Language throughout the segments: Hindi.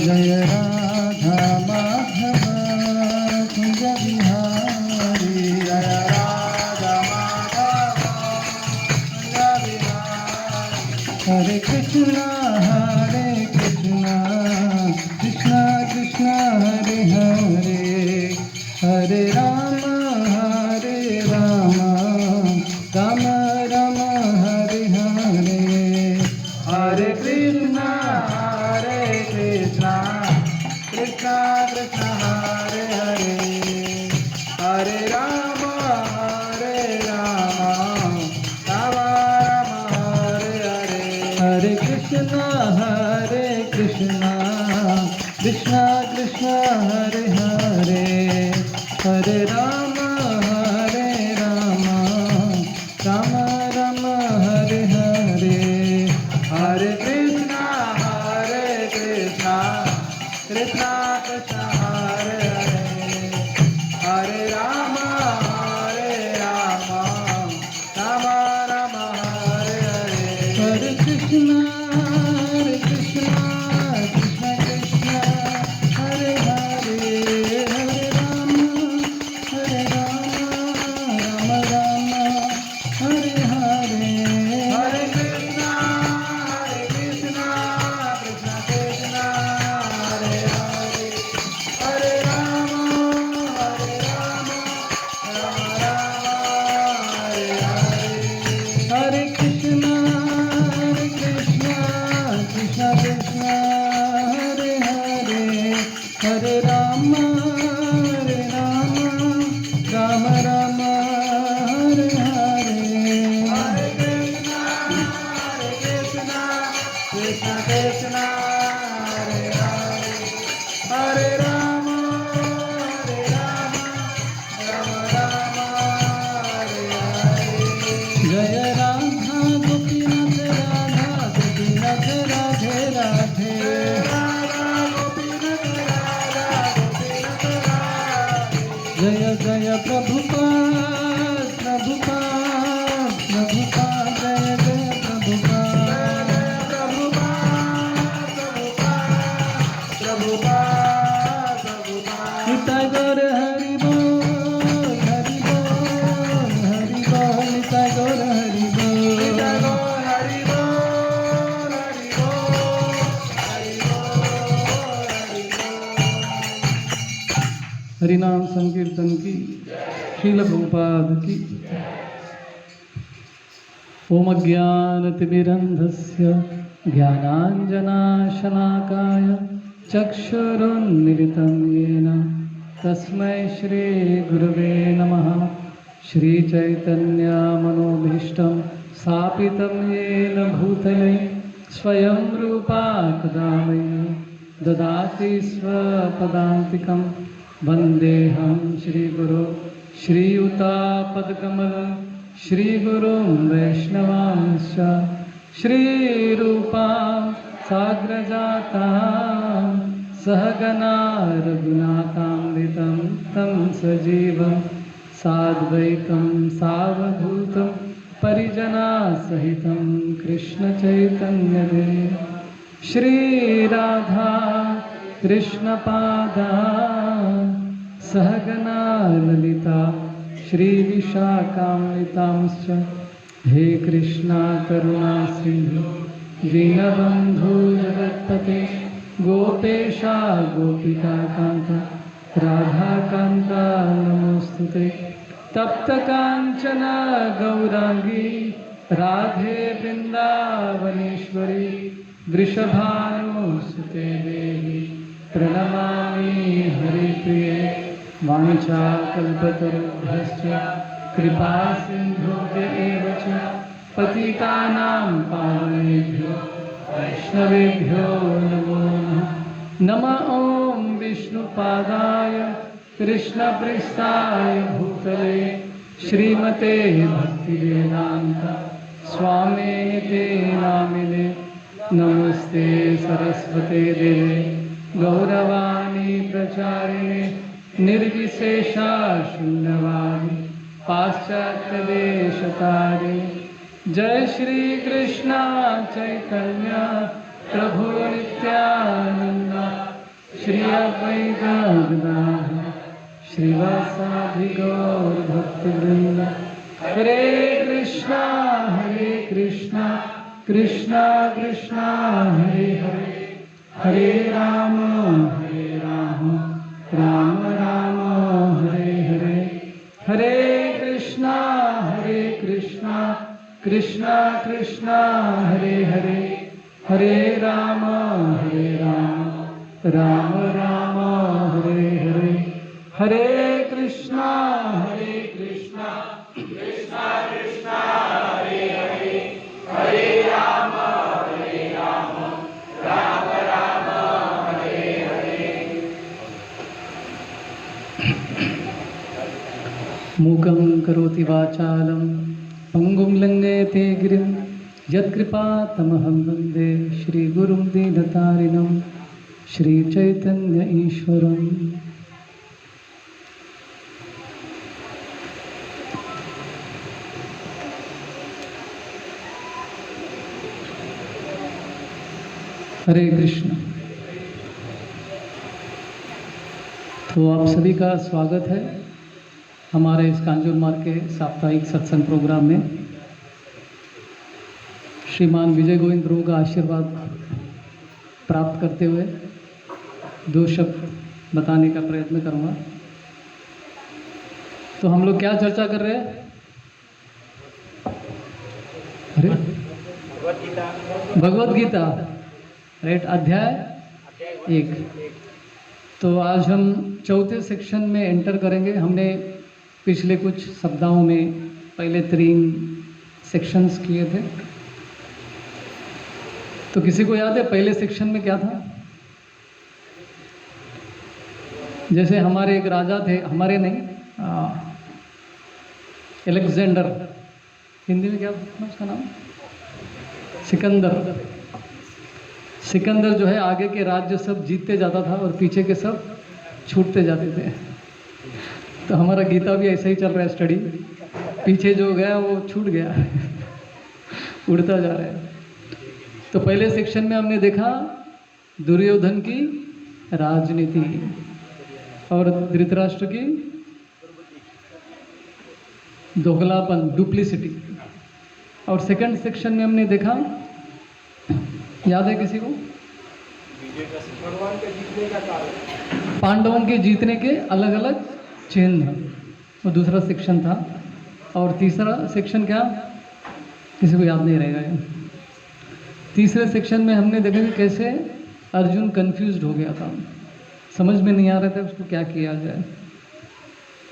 जय राधा माधव कुंज बिहारी जय राधा माधव कुंज बिहारी हरे कृष्णा कृष्णा कृष्णा हरे हरे हरे राम राम राम हरे हरे हरे कृष्णा कृष्णा कृष्णा हरे हरे हरे राम राम राम हरे हरे हरे कृष्णा कृष्णा कृष्णा हरे हरे हरे राम राम राम हरे हरे हरे कृष्णा कृष्णा हरे हरे हरे राम राम राम हरे हरे हरे कृष्णा कृष्णा हरे हरे हरे राम राम हरे हरे हरे कृष्णा कृष्णा हरे हरे हरे राम राम हरे हरे हरे कृष्णा कृष्णा हरे हरे हरे राम राम हरे हरे हरे कृष्णा कृष्णा हरे हरे हरे राम राम हरे हरे जय राधा गोपीनाथ राधे राधे जय जय प्रभुपाद जय जय प्रभुपाद निताय गौर हरि बोल निताय गौर हरि हरिनाम संकीर्तन की श्रील प्रभुपाद की ओम ज्ञानतिमिरन्धस्य ज्ञानाञ्जनाशलाकाय चक्षुरुन्मिलितं येन तस्मै श्रीगुरवे नमः श्रीचैतन्यमनोभीष्टं स्थापितं येन भूतले स्वयं रूपा कदा मह्यं ददाति स्वपदान्तिकं वन्देऽहं श्रीगुरो श्रीयुतापदकमलं श्रीगुरुं वैष्णवांश्च श्रीरूपां साग्रजातां सहगना रघुनाथामृतं तं सजीवं साद्वैतं सावधूतं परिजनासहितं कृष्णचैतन्यदेव श्रीराधा कृष्णपादा सहगना ललिता श्रीविशाखान्वितांश्च हे कृष्णा करुणा सिन्धु दीनबन्धु जगत्पते गोपेशा गोपिकान्त राधाकान्ता नमोस्तुते तप्तकाञ्चन गौराङ्गी राधे वृन्दावनेश्वरी वृषभानुसुते देवी प्रणमामि हरिप्रिये वाञ्छाकल्पतरुभ्यश्च कृपा सिन्धुभ्य एव च पतितानां पावनेभ्यो वैष्णवेभ्यो नमो नमः ॐ विष्णुपादाय कृष्णप्रेष्ठाय भूतले श्रीमते भक्तिवेदान्त स्वामिने नामिने नमस्ते सरस्वते देवे गौरवाणी प्रचारिणे निर्विशेषा शून्यवादी पाश्चात्यदेशतारिणे जय श्री कृष्ण चैतन्य प्रभु नित्यानंद श्री अद्वैत गदाधर श्रीवासादि गौर भक्तवृंद। हरे कृष्णा कृष्णा कृष्णा हरे हरे, हरे राम राम राम हरे हरे। हरे कृष्णा कृष्णा कृष्णा हरे हरे, हरे राम राम राम हरे हरे। हरे कृष्णा कृष्णा कृष्णा हरे हरे, हरे राम राम राम हरे हरे। मूकं करोति वाचालं पंगुं लंघयते गिरिं यत्कृपातमहं वन्दे श्रीगुरुं दीनतारिणं श्रीचैतन्य ईश्वरम्। हरे कृष्ण। तो आप सभी का स्वागत है हमारे इस कांजूर मार्ग के साप्ताहिक सत्संग प्रोग्राम में। श्रीमान विजय गोविंद प्रभु का आशीर्वाद प्राप्त करते हुए दो शब्द बताने का प्रयत्न करूँगा। तो हम लोग क्या चर्चा कर रहे हैं? अरे भगवद गीता, राइट, अध्याय 1। तो आज हम चौथे सेक्शन में एंटर करेंगे। हमने पिछले कुछ सप्ताहों में पहले 3 सेक्शंस किए थे। तो किसी को याद है पहले सेक्शन में क्या था? जैसे हमारे एक राजा थे, हमारे नहीं, अलेक्जेंडर, हिंदी में क्या था उसका नाम? सिकंदर जो है आगे के राज्य सब जीतते जाता था और पीछे के सब छूटते जाते थे। तो हमारा गीता भी ऐसा ही चल रहा है स्टडी। पीछे जो गया वो छूट गया उड़ता जा रहा है। तो पहले सेक्शन में हमने देखा दुर्योधन की राजनीति और धृतराष्ट्र की दोगलापन, डुप्लिसिटी। और सेकंड सेक्शन में हमने देखा, याद है किसी को? पांडवों के जीतने के अलग अलग चिन्ह, वो दूसरा सेक्शन था। और तीसरा सेक्शन क्या, किसी को याद नहीं रहेगा ये। तीसरे सेक्शन में हमने देखा कि कैसे अर्जुन कंफ्यूज्ड हो गया था, समझ में नहीं आ रहा था उसको क्या किया जाए।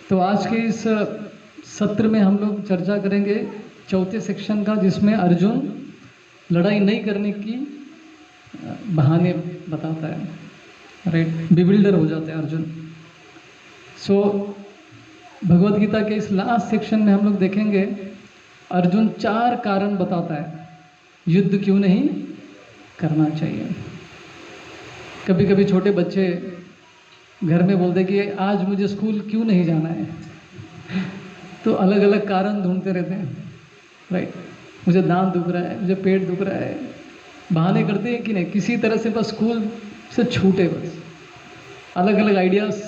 तो आज के इस सत्र में हम लोग चर्चा करेंगे चौथे सेक्शन का, जिसमें अर्जुन लड़ाई नहीं करने की बहाने बताता है, राइट, बिविल्डर हो जाता है अर्जुन। सो भगवद गीता के इस लास्ट सेक्शन में हम लोग देखेंगे अर्जुन 4 कारण बताता है युद्ध क्यों नहीं करना चाहिए। कभी कभी छोटे बच्चे घर में बोलते कि आज मुझे स्कूल क्यों नहीं जाना है, तो अलग अलग कारण ढूंढते रहते हैं, राइट। मुझे दांत दुख रहा है, मुझे पेट दुख रहा है, बहाने करते हैं कि नहीं, किसी तरह से बस स्कूल से छूटे। बस अलग अलग आइडियाज़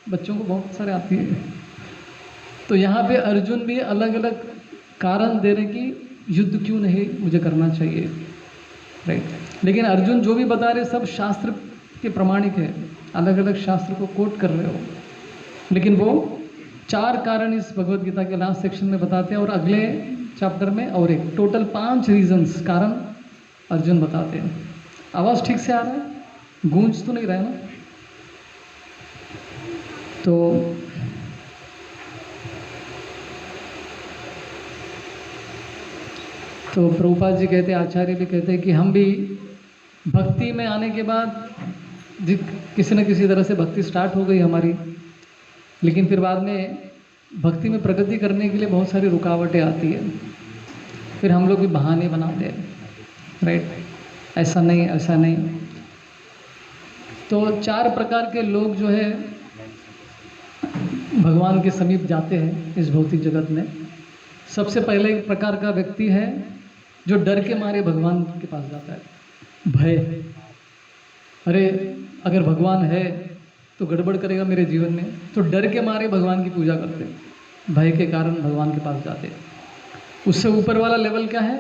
बच्चों को बहुत सारे आती हैं। तो यहाँ पे अर्जुन भी अलग अलग कारण दे रहे कि युद्ध क्यों नहीं मुझे करना चाहिए, राइट। लेकिन अर्जुन जो भी बता रहे सब शास्त्र के प्रमाणिक है, अलग अलग शास्त्र को कोट कर रहे हो। लेकिन वो 4 कारण इस भगवद गीता के लास्ट सेक्शन में बताते हैं और अगले चैप्टर में और एक, टोटल 5 रीजंस, कारण अर्जुन बताते हैं। आवाज़ ठीक से आ रहा है? गूंज तो नहीं रहा है ना? तो प्रभुपाद जी कहते हैं, आचार्य भी कहते हैं कि हम भी भक्ति में आने के बाद किसी न किसी तरह से भक्ति स्टार्ट हो गई हमारी, लेकिन फिर बाद में भक्ति में प्रगति करने के लिए बहुत सारी रुकावटें आती है। फिर हम लोग भी बहाने बनाते हैं, राइट, ऐसा नहीं ऐसा नहीं। तो 4 प्रकार के लोग जो है भगवान के समीप जाते हैं इस भौतिक जगत में। सबसे पहले एक प्रकार का व्यक्ति है जो डर के मारे भगवान के पास जाता है, भय, अरे अगर भगवान है तो गड़बड़ करेगा मेरे जीवन में, तो डर के मारे भगवान की पूजा करते, भय के कारण भगवान के पास जाते। उससे ऊपर वाला लेवल क्या है,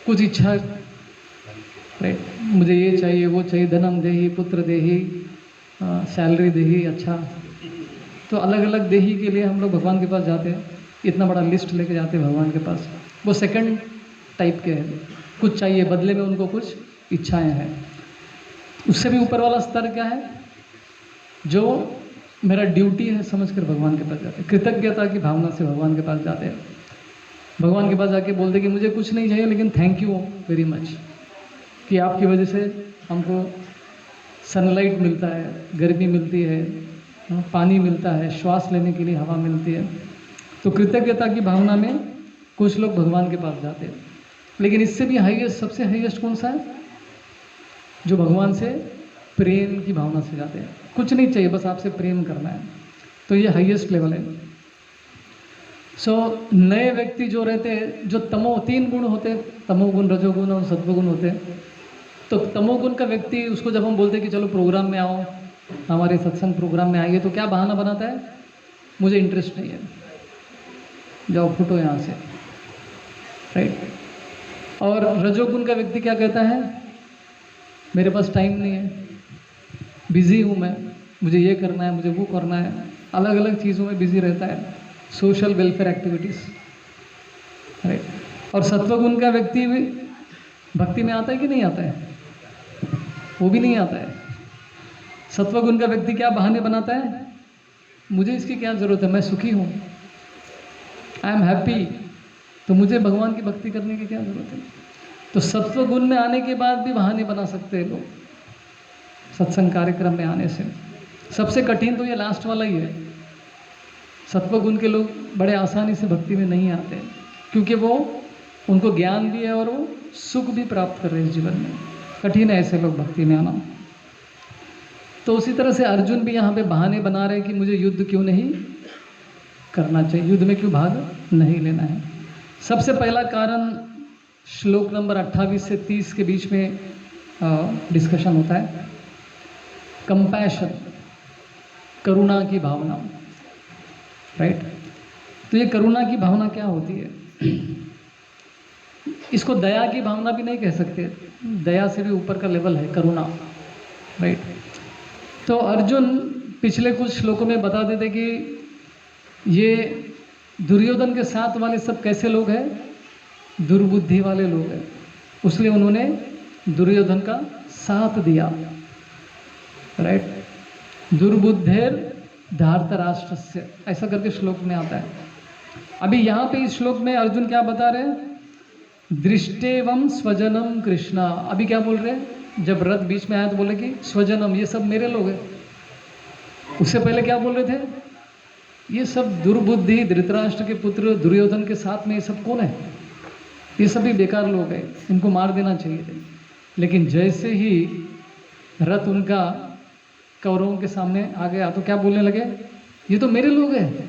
कुछ इच्छा, राइट, मुझे ये चाहिए वो चाहिए, धनम देही पुत्र देही, सैलरी देही, अच्छा, तो अलग अलग देही के लिए हम लोग भगवान के पास जाते हैं, इतना बड़ा लिस्ट लेके जाते हैं भगवान के पास। वो सेकंड टाइप के हैं, कुछ चाहिए बदले में, उनको कुछ इच्छाएं हैं। उससे भी ऊपर वाला स्तर क्या है, जो मेरा ड्यूटी है समझकर भगवान के पास जाते हैं, कृतज्ञता की भावना से भगवान के पास जाते हैं। भगवान के पास जाके बोलते कि मुझे कुछ नहीं चाहिए लेकिन थैंक यू वेरी मच कि आपकी वजह से हमको सनलाइट मिलता है, गर्मी मिलती है, पानी मिलता है, श्वास लेने के लिए हवा मिलती है। तो कृतज्ञता की भावना में कुछ लोग भगवान के पास जाते हैं। लेकिन इससे भी हाईएस्ट, सबसे हाईएस्ट कौन सा है, जो भगवान से प्रेम की भावना से जाते हैं, कुछ नहीं चाहिए बस आपसे प्रेम करना है, तो ये हाईएस्ट लेवल है। नए व्यक्ति जो रहते हैं, जो तीन गुण होते हैं, तमोगुण, रजोगुण और सत्वगुण होते हैं। तो तमोगुण का व्यक्ति, उसको जब हम बोलते हैं कि चलो प्रोग्राम में आओ, हमारे सत्संग प्रोग्राम में आइए, तो क्या बहाना बनाता है, मुझे इंटरेस्ट नहीं है, जाओ फुटो यहाँ से, राइट। और रजोगुण का व्यक्ति क्या कहता है, मेरे पास टाइम नहीं है, बिजी हूँ मैं, मुझे ये करना है, मुझे वो करना है, अलग अलग चीज़ों में बिजी रहता है, सोशल वेलफेयर एक्टिविटीज़, राइट। और सत्वगुण का व्यक्ति भी भक्ति में आता है कि नहीं आता है, वो भी नहीं आता है। सत्वगुण का व्यक्ति क्या बहाने बनाता है, मुझे इसकी क्या ज़रूरत है, मैं सुखी हूँ, आई एम हैप्पी, तो मुझे भगवान की भक्ति करने की क्या ज़रूरत है। तो सत्वगुण में आने के बाद भी बहाने बना सकते हैं लोग सत्संग कार्यक्रम में आने से। सबसे कठिन तो ये लास्ट वाला ही है। सत्वगुण के लोग बड़े आसानी से भक्ति में नहीं आते, क्योंकि वो, उनको ज्ञान भी है और वो सुख भी प्राप्त कर रहे हैं जीवन में। कठिन है ऐसे लोग भक्ति में आना। तो उसी तरह से अर्जुन भी यहाँ पे बहाने बना रहे हैं कि मुझे युद्ध क्यों नहीं करना चाहिए, युद्ध में क्यों भाग नहीं लेना है। सबसे पहला कारण श्लोक नंबर 28 से 30 के बीच में डिस्कशन होता है, कंपैशन, करुणा की भावना, राइट। तो ये करुणा की भावना क्या होती है, इसको दया की भावना भी नहीं कह सकते, दया से भी ऊपर का लेवल है करुणा, राइट। तो अर्जुन पिछले कुछ श्लोकों में बता देते कि ये दुर्योधन के साथ वाले सब कैसे लोग हैं, दुर्बुद्धि वाले लोग हैं, इसलिए उन्होंने दुर्योधन का साथ दिया, राइट। दुर्बुद्धेर धार्तराष्ट्रस्य, ऐसा करके श्लोक में आता है। अभी यहाँ पे इस श्लोक में अर्जुन क्या बता रहे हैं, दृष्टेवम स्वजनम कृष्णा। अभी क्या बोल रहे हैं, जब रथ बीच में आया तो बोले कि स्वजनम, ये सब मेरे लोग हैं। उससे पहले क्या बोल रहे थे, ये सब दुर्बुद्धि धृतराष्ट्र के पुत्र दुर्योधन के साथ में ये सब कौन है, ये सभी बेकार लोग हैं, इनको मार देना चाहिए थे। लेकिन जैसे ही रथ उनका कौरवों के सामने आ गया तो क्या बोलने लगे, ये तो मेरे लोग हैं।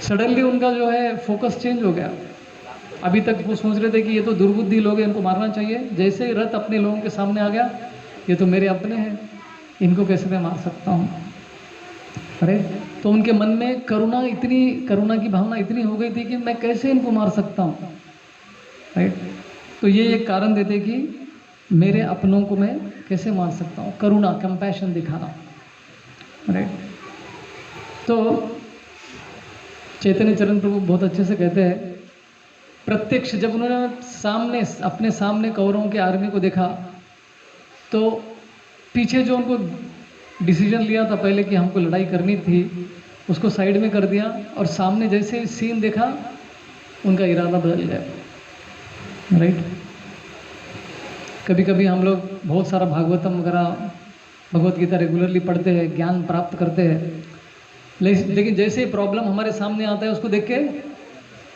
सडनली उनका जो है फोकस चेंज हो गया। अभी तक वो सोच रहे थे कि ये तो दुर्बुद्धि लोग हैं, इनको मारना चाहिए। जैसे ही रथ अपने लोगों के सामने आ गया, ये तो मेरे अपने हैं, इनको कैसे मैं मार सकता हूँ। अरे तो उनके मन में करुणा की भावना इतनी हो गई थी कि मैं कैसे इनको मार सकता हूँ, राइट। तो ये एक कारण देते कि मेरे अपनों को मैं कैसे मार सकता हूँ, करुणा, कंपैशन दिखाना, राइट। तो चैतन्य चरण प्रभु बहुत अच्छे से कहते हैं, प्रत्यक्ष जब उन्होंने अपने सामने कौरवों के आर्मी को देखा, तो पीछे जो उनको डिसीजन लिया था पहले कि हमको लड़ाई करनी थी, उसको साइड में कर दिया, और सामने जैसे ही सीन देखा उनका इरादा बदल गया, राइट। कभी कभी हम लोग बहुत सारा भागवतम वगैरह, भगवत गीता रेगुलरली पढ़ते हैं, ज्ञान प्राप्त करते हैं, लेकिन जैसे ही प्रॉब्लम हमारे सामने आता है उसको देख के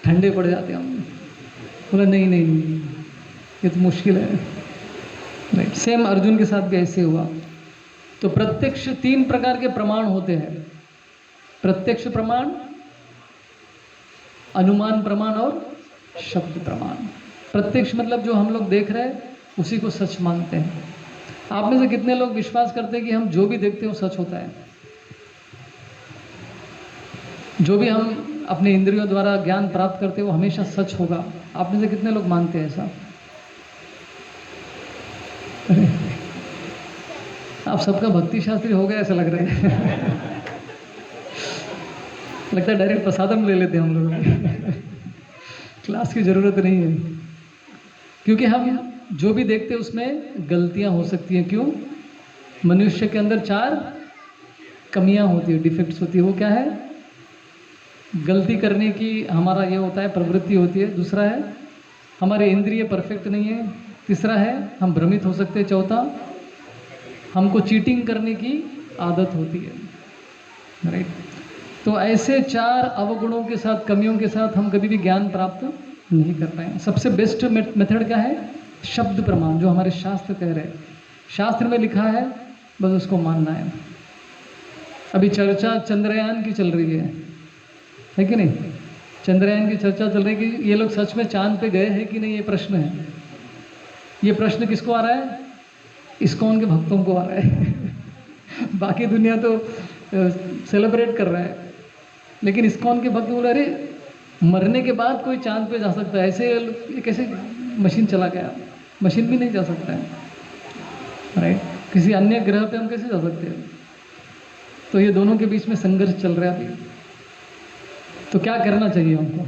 ठंडे पड़ जाते हैं हम, बोला नहीं ये तो मुश्किल है, राइट। सेम अर्जुन के साथ भी ऐसे हुआ। तो प्रत्यक्ष 3 प्रकार के प्रमाण होते हैं, प्रत्यक्ष प्रमाण, अनुमान प्रमाण और शब्द प्रमाण। प्रत्यक्ष मतलब जो हम लोग देख रहे हैं उसी को सच मानते हैं। आप में से कितने लोग विश्वास करते हैं कि हम जो भी देखते हैं वो सच होता है? जो भी हम अपने इंद्रियों द्वारा ज्ञान प्राप्त करते हैं वो हमेशा सच होगा? आप में से कितने लोग मानते हैं ऐसा? आप सबका भक्ति शास्त्री हो गया ऐसा लग रहा है। लगता है डायरेक्ट प्रसादम ले लेते हैं हम लोग। क्लास की ज़रूरत नहीं है, क्योंकि हम जो भी देखते हैं उसमें गलतियां हो सकती हैं। क्यों? मनुष्य के अंदर 4 कमियां होती है, डिफेक्ट्स होती है। वो क्या है? गलती करने की हमारा ये होता है, प्रवृत्ति होती है। दूसरा है हमारे इंद्रिय परफेक्ट नहीं है। तीसरा है हम भ्रमित हो सकते हैं। चौथा, हमको चीटिंग करने की आदत होती है। राइट? तो ऐसे 4 अवगुणों के साथ, कमियों के साथ हम कभी भी ज्ञान प्राप्त नहीं कर पाए। सबसे बेस्ट मेथड क्या है? शब्द प्रमाण, जो हमारे शास्त्र कह रहे हैं। शास्त्र में लिखा है, बस उसको मानना है। अभी चर्चा चंद्रयान की चल रही है कि नहीं? चंद्रयान की चर्चा चल रही है कि ये लोग सच में चांद पे गए हैं कि नहीं, ये प्रश्न है। ये प्रश्न किसको आ रहा है? इस्कॉन के भक्तों को आ रहा है। बाकी दुनिया तो सेलिब्रेट कर रहा है, लेकिन इस्कॉन के भक्त बोल रहे अरे मरने के बाद कोई चांद पे जा सकता है, ऐसे ये कैसे मशीन चला गया? मशीन भी नहीं जा सकता है। राइट? किसी अन्य ग्रह पे हम कैसे जा सकते हैं? तो ये दोनों के बीच में संघर्ष चल रहा है अभी। तो क्या करना चाहिए हमको?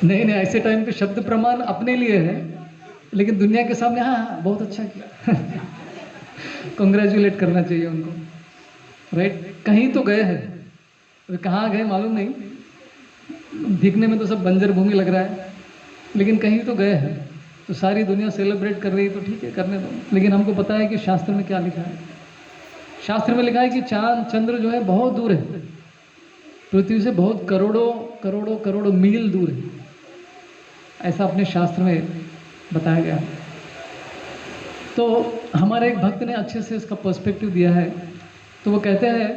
नहीं, ऐसे टाइम पे शब्द प्रमाण अपने लिए है, लेकिन दुनिया के सामने हाँ बहुत अच्छा किया। कंग्रेचुलेट करना चाहिए उनको। राइट? कहीं तो गए हैं, कहाँ गए मालूम नहीं, दिखने में तो सब बंजर भूमि लग रहा है, लेकिन कहीं तो गए हैं। तो सारी दुनिया सेलिब्रेट कर रही है, तो ठीक है, करने दो। लेकिन हमको पता है कि शास्त्र में क्या लिखा है। शास्त्र में लिखा है कि चांद चंद्र जो है बहुत दूर है, पृथ्वी से बहुत करोड़ों करोड़ों करोड़ों मील दूर है। ऐसा अपने शास्त्र में बताया गया है। तो हमारे एक भक्त ने अच्छे से इसका पर्सपेक्टिव दिया है। तो वो कहते हैं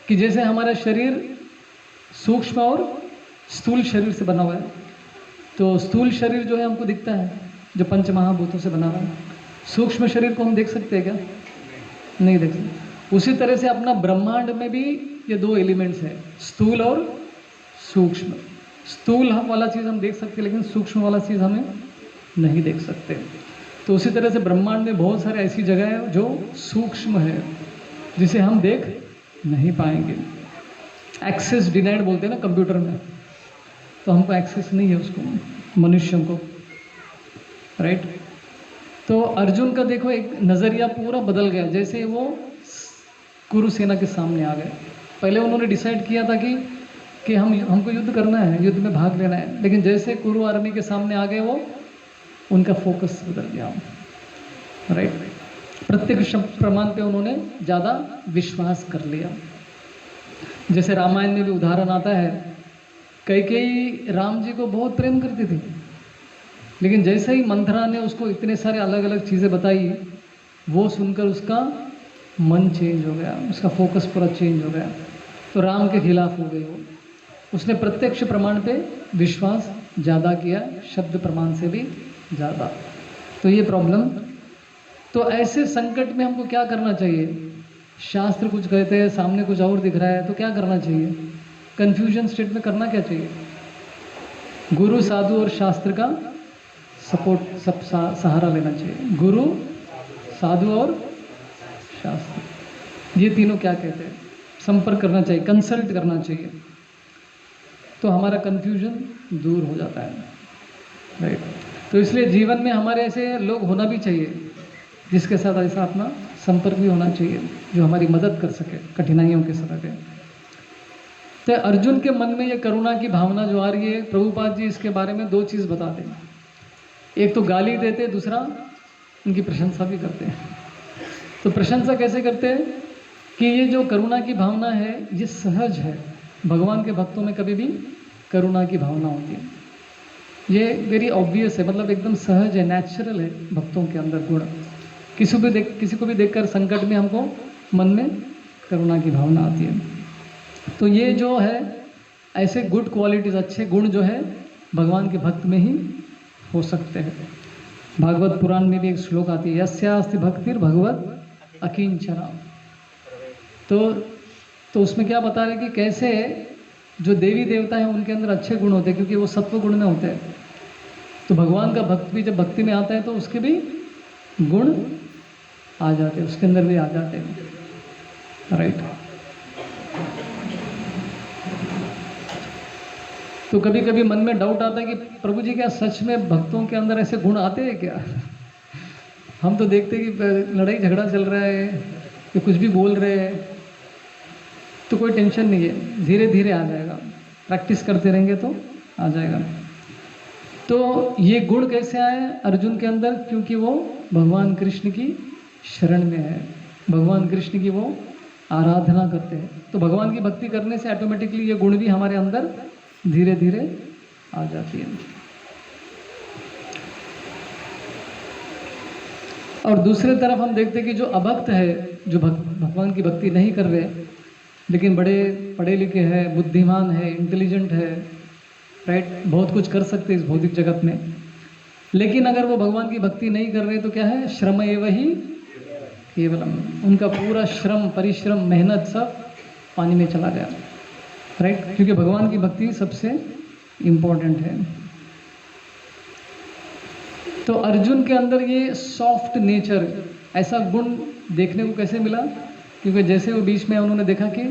कि जैसे हमारा शरीर सूक्ष्म और स्थूल शरीर से बना हुआ है, तो स्थूल शरीर जो है हमको दिखता है, जो पंच महाभूतों से बना हुआ है। सूक्ष्म शरीर को हम देख सकते हैं क्या? नहीं देख सकते। उसी तरह से अपना ब्रह्मांड में भी ये 2 एलिमेंट्स हैं, स्थूल और सूक्ष्म। स्थूल वाला चीज़ हम देख सकते हैं, लेकिन सूक्ष्म वाला चीज़ हमें नहीं देख सकते। तो उसी तरह से ब्रह्मांड में बहुत सारे ऐसी जगह है जो सूक्ष्म है, जिसे हम देख नहीं पाएंगे। एक्सेस डिनाइड बोलते हैं ना कंप्यूटर में, तो हमको एक्सेस नहीं है उसको, मनुष्यों को। राइट? तो अर्जुन का देखो एक नज़रिया पूरा बदल गया जैसे वो कुरुसेना के सामने आ गए। पहले उन्होंने डिसाइड किया था कि हमको युद्ध करना है, युद्ध में भाग लेना है, लेकिन जैसे कुरु आर्मी के सामने आ गए वो उनका फोकस बदल गया। राइट? प्रत्यक्ष प्रमाण पे उन्होंने ज़्यादा विश्वास कर लिया। जैसे रामायण में भी उदाहरण आता है, कैकेयी राम जी को बहुत प्रेम करती थी, लेकिन जैसे ही मंथरा ने उसको इतने सारे अलग अलग चीज़ें बताई, वो सुनकर उसका मन चेंज हो गया, उसका फोकस पूरा चेंज हो गया। तो राम के खिलाफ हो गई वो। उसने प्रत्यक्ष प्रमाण पे विश्वास ज़्यादा किया, शब्द प्रमाण से भी ज़्यादा। तो ये प्रॉब्लम। तो ऐसे संकट में हमको क्या करना चाहिए? शास्त्र कुछ कहते हैं, सामने कुछ और दिख रहा है, तो क्या करना चाहिए? कन्फ्यूजन स्टेट में करना क्या चाहिए? गुरु, साधु और शास्त्र का सपोर्ट, सब सहारा लेना चाहिए। गुरु, साधु और शास्त्र, ये तीनों क्या कहते हैं? संपर्क करना चाहिए, कंसल्ट करना चाहिए, तो हमारा कन्फ्यूजन दूर हो जाता है। राइट? तो इसलिए जीवन में हमारे ऐसे लोग होना भी चाहिए, जिसके साथ ऐसा अपना संपर्क भी होना चाहिए, जो हमारी मदद कर सके कठिनाइयों के समय। तो अर्जुन के मन में ये करुणा की भावना जो आ रही है, प्रभुपाद जी इसके बारे में 2 चीज़ बताते हैं। एक तो गाली देते, दूसरा उनकी प्रशंसा भी करते हैं। तो प्रशंसा कैसे करते हैं कि ये जो करुणा की भावना है ये सहज है। भगवान के भक्तों में कभी भी करुणा की भावना होती है, ये वेरी ऑब्वियस है, मतलब एकदम सहज है, नेचुरल है भक्तों के अंदर गुण। किसी को भी देखकर संकट में हमको मन में करुणा की भावना आती है। तो ये जो है ऐसे गुड क्वालिटीज़, अच्छे गुण जो है भगवान के भक्त में ही हो सकते हैं। भागवत पुराण में भी एक श्लोक आती है, यस्यास्ति भक्तिर् भगवत अकिंचना। तो उसमें क्या बता रहे कि कैसे जो देवी देवता हैं उनके अंदर अच्छे गुण होते हैं, क्योंकि वो सत्व गुण में होते हैं। तो भगवान का भक्त भी जब भक्ति में आता है तो उसके भी गुण आ जाते हैं, उसके अंदर भी आ जाते हैं, राइट। तो कभी कभी मन में डाउट आता है कि प्रभु जी क्या सच में भक्तों के अंदर ऐसे गुण आते हैं क्या? हम तो देखते हैं कि लड़ाई झगड़ा चल रहा है कि कुछ भी बोल रहे हैं, तो कोई टेंशन नहीं है, धीरे धीरे आ जाएगा, प्रैक्टिस करते रहेंगे तो आ जाएगा। तो ये गुण कैसे आए अर्जुन के अंदर? क्योंकि वो भगवान कृष्ण की शरण में है, भगवान कृष्ण की वो आराधना करते हैं। तो भगवान की भक्ति करने से ऑटोमेटिकली ये गुण भी हमारे अंदर धीरे धीरे आ जाती है। और दूसरे तरफ हम देखते हैं कि जो अभक्त है, जो भगवान की भक्ति नहीं कर रहे लेकिन बड़े पढ़े लिखे हैं, बुद्धिमान है, इंटेलिजेंट है, राइट, बहुत कुछ कर सकते हैं इस भौतिक जगत में, लेकिन अगर वो भगवान की भक्ति नहीं कर रहे तो क्या है? श्रम एव ही केवलम, उनका पूरा श्रम, परिश्रम, मेहनत सब पानी में चला गया, राइट, क्योंकि भगवान की भक्ति सबसे इम्पोर्टेंट है। तो अर्जुन के अंदर ये सॉफ्ट नेचर, ऐसा गुण देखने को कैसे मिला? क्योंकि जैसे वो बीच में उन्होंने देखा कि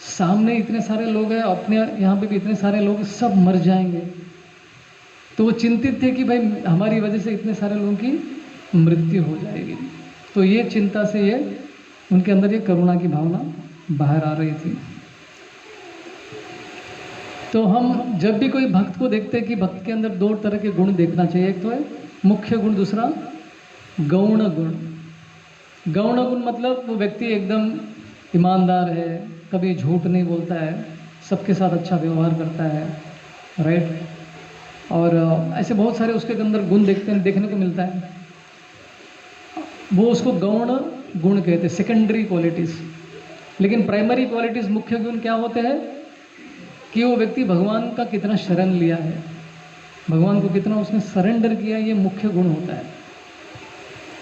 सामने इतने सारे लोग हैं, अपने यहाँ पे भी इतने सारे लोग, सब मर जाएंगे, तो वो चिंतित थे कि भाई हमारी वजह से इतने सारे लोगों की मृत्यु हो जाएगी। तो ये चिंता से ये उनके अंदर ये करुणा की भावना बाहर आ रही थी। तो हम जब भी कोई भक्त को देखते हैं कि भक्त के अंदर दो तरह के गुण देखना चाहिए, एक तो है मुख्य गुण, दूसरा गौण गुण। गौण गुण मतलब वो व्यक्ति एकदम ईमानदार है, कभी झूठ नहीं बोलता है, सबके साथ अच्छा व्यवहार करता है, राइट, और ऐसे बहुत सारे उसके अंदर गुण देखने को मिलता है, वो उसको गौण गुण कहते हैं, सेकेंडरी क्वालिटीज़। लेकिन प्राइमरी क्वालिटीज़, मुख्य गुण क्या होते हैं? कि वो व्यक्ति भगवान का कितना शरण लिया है, भगवान को कितना उसने सरेंडर किया, ये मुख्य गुण होता है,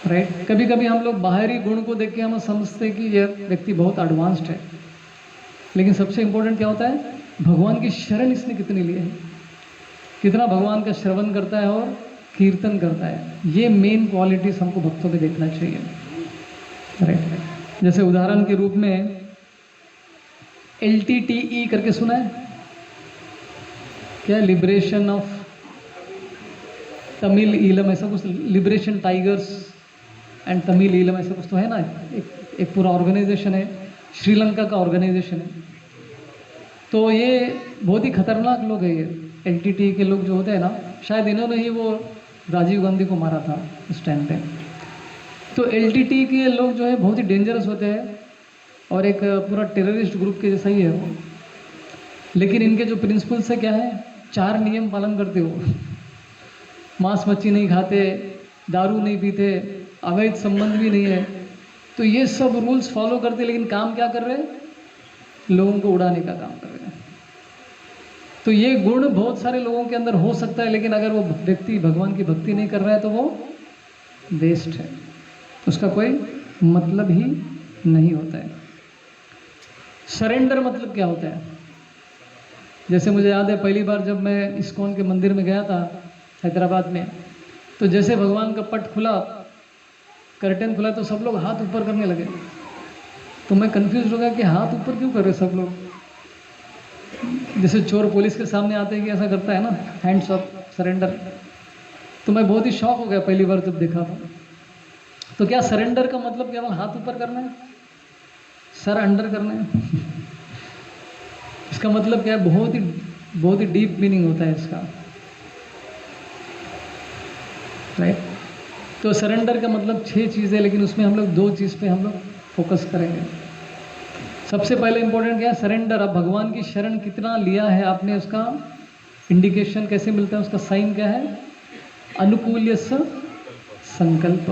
राइट। कभी कभी हम लोग बाहरी गुण को देख के हम समझते हैं कि यह व्यक्ति बहुत एडवांस्ड है, लेकिन सबसे इम्पोर्टेंट क्या होता है? भगवान की शरण इसने कितनी ली है, कितना भगवान का श्रवण करता है और कीर्तन करता है। ये मेन क्वालिटीज हमको भक्तों में देखना चाहिए, राइट। जैसे उदाहरण के रूप में LTTE करके सुना है क्या? लिबरेशन ऑफ तमिल ईलम, ऐसा कुछ, liberation tigers and Tamil Eelam, ऐसा कुछ तो है ना, एक पूरा ऑर्गेनाइजेशन है, श्रीलंका का ऑर्गेनाइजेशन है। तो ये बहुत ही खतरनाक लोग हैं, ये LTTE के लोग जो होते हैं ना, शायद इन्होंने ही वो राजीव गांधी को मारा था उस टाइम पे। तो LTTE के लोग जो है बहुत ही डेंजरस होते हैं और एक पूरा टेररिस्ट ग्रुप के जैसा ही है वो। लेकिन इनके जो प्रिंसिपल्स है क्या है? 4 नियम पालन करते हो, मांस मच्छी नहीं खाते, दारू नहीं पीते, अवैध संबंध भी नहीं है। तो ये सब रूल्स फॉलो करते, लेकिन काम क्या कर रहे हैं? लोगों को उड़ाने का काम कर रहे हैं। तो ये गुण बहुत सारे लोगों के अंदर हो सकता है, लेकिन अगर वो व्यक्ति भगवान की भक्ति नहीं कर रहा है तो वो वेस्ट है, उसका कोई मतलब ही नहीं होता है। सरेंडर मतलब क्या होता है? जैसे मुझे याद है पहली बार जब मैं इस्कॉन के मंदिर में गया था हैदराबाद में, तो जैसे भगवान का पट खुला, कर्टन खुला, तो सब लोग हाथ ऊपर करने लगे। तो मैं कंफ्यूज हो गया कि हाथ ऊपर क्यों कर रहे सब लोग? जैसे चोर पुलिस के सामने आते हैं कि ऐसा करता है ना, हैंड्स अप, सरेंडर। तो मैं बहुत ही शॉक हो गया पहली बार जब देखा था। तो क्या सरेंडर का मतलब केवल हाथ ऊपर करना है, सर अंडर करना है? इसका मतलब क्या है? बहुत ही डीप मीनिंग होता है इसका, राइट। तो सरेंडर का मतलब 6 चीज़ें, लेकिन उसमें हम लोग 2 चीज़ पे हम लोग फोकस करेंगे। सबसे पहले इंपॉर्टेंट क्या है? सरेंडर। अब भगवान की शरण कितना लिया है आपने, उसका इंडिकेशन कैसे मिलता है, उसका साइन क्या है? अनुकूल्यस्य संकल्प।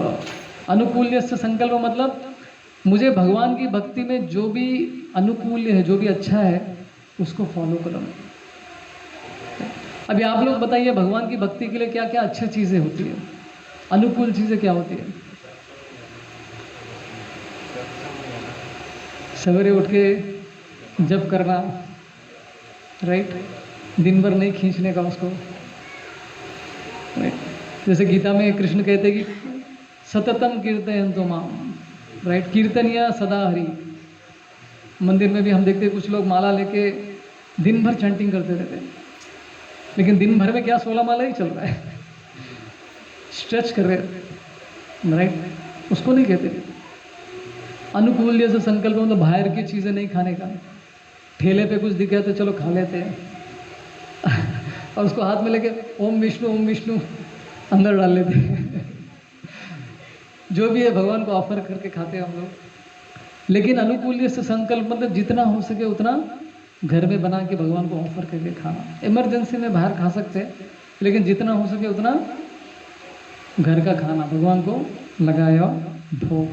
अनुकूल्यस्य संकल्प मतलब मुझे भगवान की भक्ति में जो भी अनुकूल्य है, जो भी अच्छा है, उसको फॉलो करो। अभी आप लोग बताइए भगवान की भक्ति के लिए क्या क्या अच्छी चीज़ें होती है, अनुकूल चीज़ें क्या होती है? सवेरे उठ के जप करना, राइट, दिन भर नहीं खींचने का उसको, राइट। जैसे गीता में कृष्ण कहते हैं कि सततम कीर्तयन्तु माम, राइट, कीर्तनिया सदा हरि। मंदिर में भी हम देखते हैं कुछ लोग माला लेके दिन भर चैंटिंग करते रहते हैं, लेकिन दिन भर में क्या 16 माला ही चल रहा है, स्ट्रेच कर रहे हैं, राइट, उसको नहीं कहते। अनुकूल जैसे संकल्प मतलब बाहर की चीज़ें नहीं खाने का, ठेले पे कुछ दिखे तो चलो खा लेते हैं और उसको हाथ में लेके ओम विष्णु अंदर डाल लेते हैं जो भी है भगवान को ऑफर करके खाते हैं हम लोग। लेकिन अनुकूल जैसे संकल्प मतलब जितना हो सके उतना घर में बना के भगवान को ऑफर करके खाना। इमरजेंसी में बाहर खा सकते हैं, लेकिन जितना हो सके उतना घर का खाना, भगवान को लगाया भोग।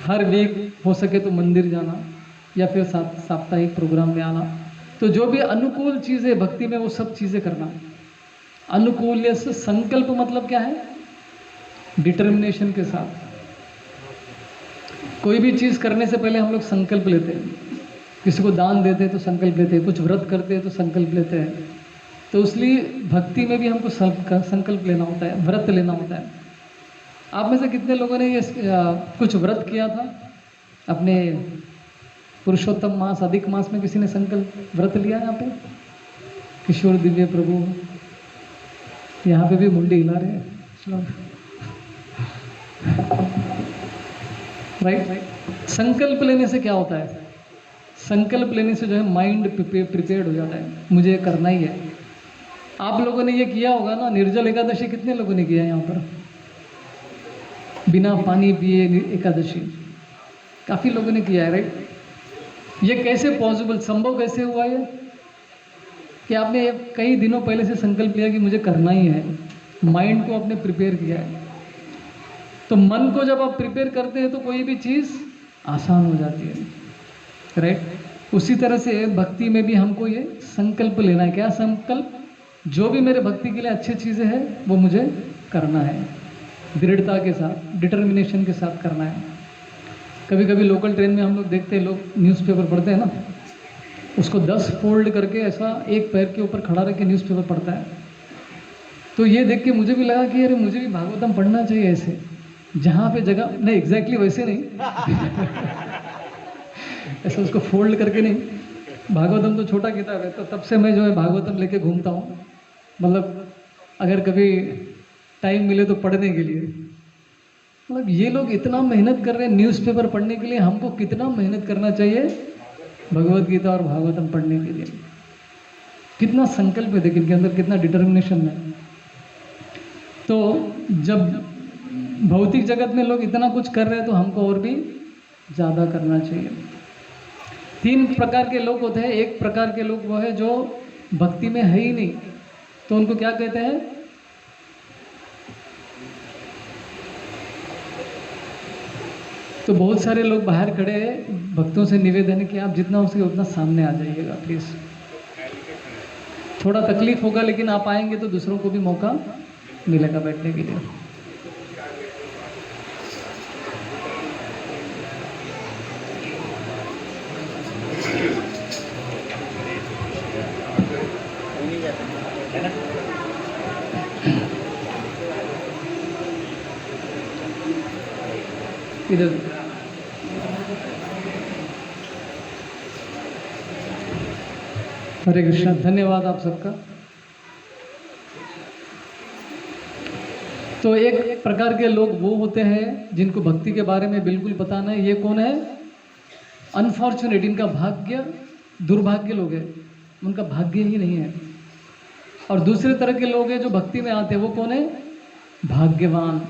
हर वीक हो सके तो मंदिर जाना या फिर साप्ताहिक प्रोग्राम में आना। तो जो भी अनुकूल चीज़ें भक्ति में वो सब चीज़ें करना। अनुकूल से संकल्प मतलब क्या है? डिटर्मिनेशन के साथ। कोई भी चीज़ करने से पहले हम लोग संकल्प लेते हैं। किसी को दान देते हैं तो संकल्प लेते हैं, कुछ व्रत करते हैं तो संकल्प लेते हैं। तो इसलिए भक्ति में भी हमको संकल्प लेना होता है, व्रत लेना होता है। आप में से कितने लोगों ने ये कुछ व्रत किया था अपने पुरुषोत्तम मास, अधिक मास में? किसी ने संकल्प व्रत लिया? यहाँ पे किशोर दिव्य प्रभु यहाँ पे भी मुंडी हिला रहे हैं, राइट। संकल्प लेने से क्या होता है? संकल्प लेने से जो है माइंड प्रिपेयर्ड हो जाता है, मुझे करना ही है। आप लोगों ने ये किया होगा ना, निर्जल एकादशी कितने लोगों ने किया यहाँ पर? बिना पानी पिए एकादशी काफ़ी लोगों ने किया है, राइट। ये कैसे पॉसिबल, संभव कैसे हुआ ये कि आपने कई दिनों पहले से संकल्प लिया कि मुझे करना ही है, माइंड को आपने प्रिपेयर किया है। तो मन को जब आप प्रिपेयर करते हैं तो कोई भी चीज़ आसान हो जाती है, राइट। उसी तरह से भक्ति में भी हमको ये संकल्प लेना है। क्या संकल्प? जो भी मेरे भक्ति के लिए अच्छी चीज़ें हैं वो मुझे करना है, दृढ़ता के साथ, डिटर्मिनेशन के साथ करना है। कभी कभी लोकल ट्रेन में हम लोग देखते हैं, लोग न्यूज़पेपर पढ़ते हैं ना, उसको 10 फोल्ड करके ऐसा एक पैर के ऊपर खड़ा रख के न्यूज़पेपर पढ़ता है। तो ये देख के मुझे भी लगा कि अरे मुझे भी भागवतम पढ़ना चाहिए ऐसे, जहाँ पे जगह नहीं, एग्जैक्टली वैसे नहीं ऐसा उसको फोल्ड करके नहीं। भागवतम तो छोटा किताब है, तो तब से मैं जो है भागवतम लेके घूमता हूँ, मतलब अगर कभी टाइम मिले तो पढ़ने के लिए। मतलब ये लोग इतना मेहनत कर रहे हैं न्यूज़पेपर पढ़ने के लिए, हमको कितना मेहनत करना चाहिए भगवत गीता और भागवतम पढ़ने के लिए। कितना संकल्प है, देखिए इनके अंदर कितना डिटर्मिनेशन है। तो जब भौतिक जगत में लोग इतना कुछ कर रहे हैं तो हमको और भी ज़्यादा करना चाहिए। 3 प्रकार के लोग होते हैं। एक प्रकार के लोग वो है जो भक्ति में है ही नहीं, तो उनको क्या कहते हैं? तो बहुत सारे लोग बाहर खड़े हैं, भक्तों से निवेदन है कि आप जितना हो सके उतना सामने आ जाइएगा प्लीज़। थोड़ा तकलीफ होगा लेकिन आप आएंगे तो दूसरों को भी मौका मिलेगा बैठने के लिए। इधर हरे कृष्णा, धन्यवाद आप सबका। तो एक प्रकार के लोग वो होते हैं जिनको भक्ति के बारे में बिल्कुल पता नहीं। ये कौन है? अनफॉर्चुनेट, इनका भाग्य, दुर्भाग्य लोग हैं, उनका भाग्य ही नहीं है। और दूसरे तरह के लोग हैं जो भक्ति में आते हैं, वो कौन है? भाग्यवान,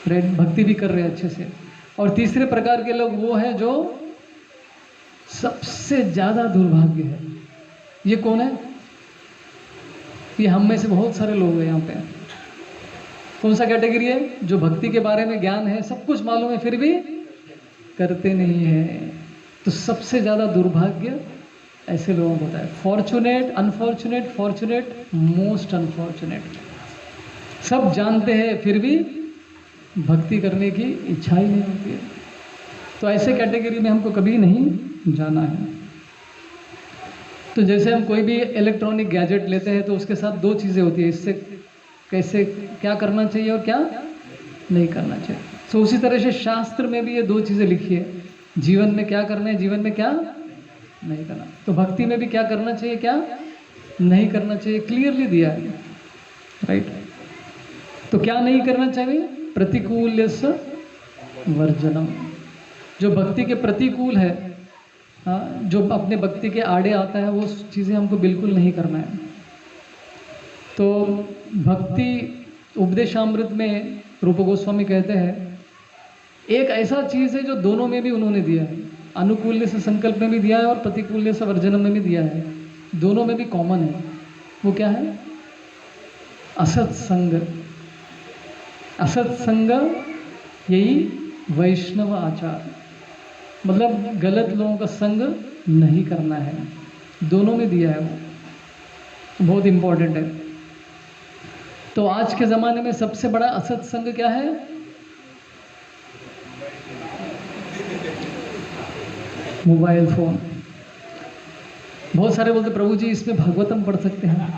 भक्ति भी कर रहे हैं अच्छे से। और तीसरे प्रकार के लोग वो हैं जो सबसे ज़्यादा दुर्भाग्य है। ये कौन है? ये हम में से बहुत सारे लोग हैं यहाँ पे। कौन सा कैटेगरी है? जो भक्ति के बारे में ज्ञान है, सब कुछ मालूम है, फिर भी करते नहीं है। तो सबसे ज़्यादा दुर्भाग्य ऐसे लोगों को होता है। Fortunate, unfortunate, fortunate, most unfortunate. सब जानते हैं फिर भी भक्ति करने की इच्छा ही नहीं होती है। तो ऐसे कैटेगरी में हमको कभी नहीं जाना है। तो जैसे हम कोई भी इलेक्ट्रॉनिक गैजेट लेते हैं तो उसके साथ दो चीज़ें होती है, इससे कैसे क्या करना चाहिए और क्या नहीं करना चाहिए। तो उसी तरह से शास्त्र में भी ये दो चीज़ें लिखी है, जीवन में क्या करना है, जीवन में क्या नहीं करना। तो भक्ति में भी क्या करना चाहिए, क्या नहीं करना चाहिए, क्लियरली दिया है, राइट। तो क्या नहीं करना चाहिए, प्रतिकूल्यस्य वर्जनम। जो भक्ति के प्रतिकूल है, हाँ, जो अपने भक्ति के आड़े आता है, वो चीज़ें हमको बिल्कुल नहीं करना है। तो भक्ति उपदेशामृत में रूप गोस्वामी कहते हैं एक ऐसा चीज़ है जो दोनों में भी उन्होंने दिया है, अनुकूल्य से संकल्प में भी दिया है और प्रतिकूल्य से वर्जनम में भी दिया है, दोनों में भी कॉमन है। वो क्या है, असत्संग। असत्संग यही वैष्णव आचार, मतलब गलत लोगों का संग नहीं करना है, दोनों में दिया है वो, बहुत इम्पोर्टेंट है। तो आज के ज़माने में सबसे बड़ा असत्संग क्या है, मोबाइल फ़ोन। बहुत सारे बोलते प्रभु जी इसमें भागवतम पढ़ सकते हैं,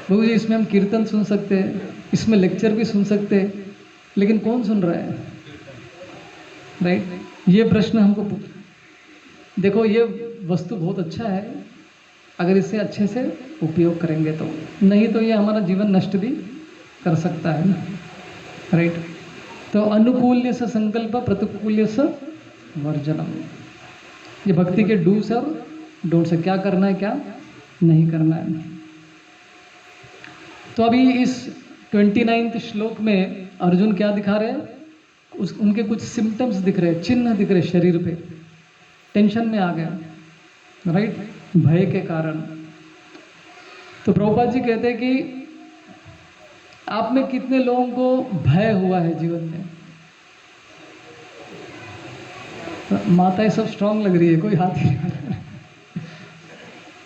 प्रभु जी इसमें हम कीर्तन सुन सकते हैं, इसमें लेक्चर भी सुन सकते हैं, लेकिन कौन सुन रहा है, राइट। ये प्रश्न हमको देखो, ये वस्तु बहुत अच्छा है अगर इसे अच्छे से उपयोग करेंगे तो, नहीं तो ये हमारा जीवन नष्ट भी कर सकता है, राइट। तो अनुकूल्य से संकल्प, प्रतिकूल्य से वर्जनम, ये भक्ति के डूस और डोंट्स है, क्या करना है क्या नहीं करना है। तो अभी इस 29वें श्लोक में अर्जुन क्या दिखा रहे हैं, उनके कुछ सिम्टम्स दिख रहे हैं, चिन्ह दिख रहे शरीर पे, टेंशन में आ गया, राइट, भय के कारण। तो प्रभुपाद जी कहते हैं कि आप में कितने लोगों को भय हुआ है जीवन में। माताएं सब स्ट्रांग लग रही है, कोई हाथ ही नहीं।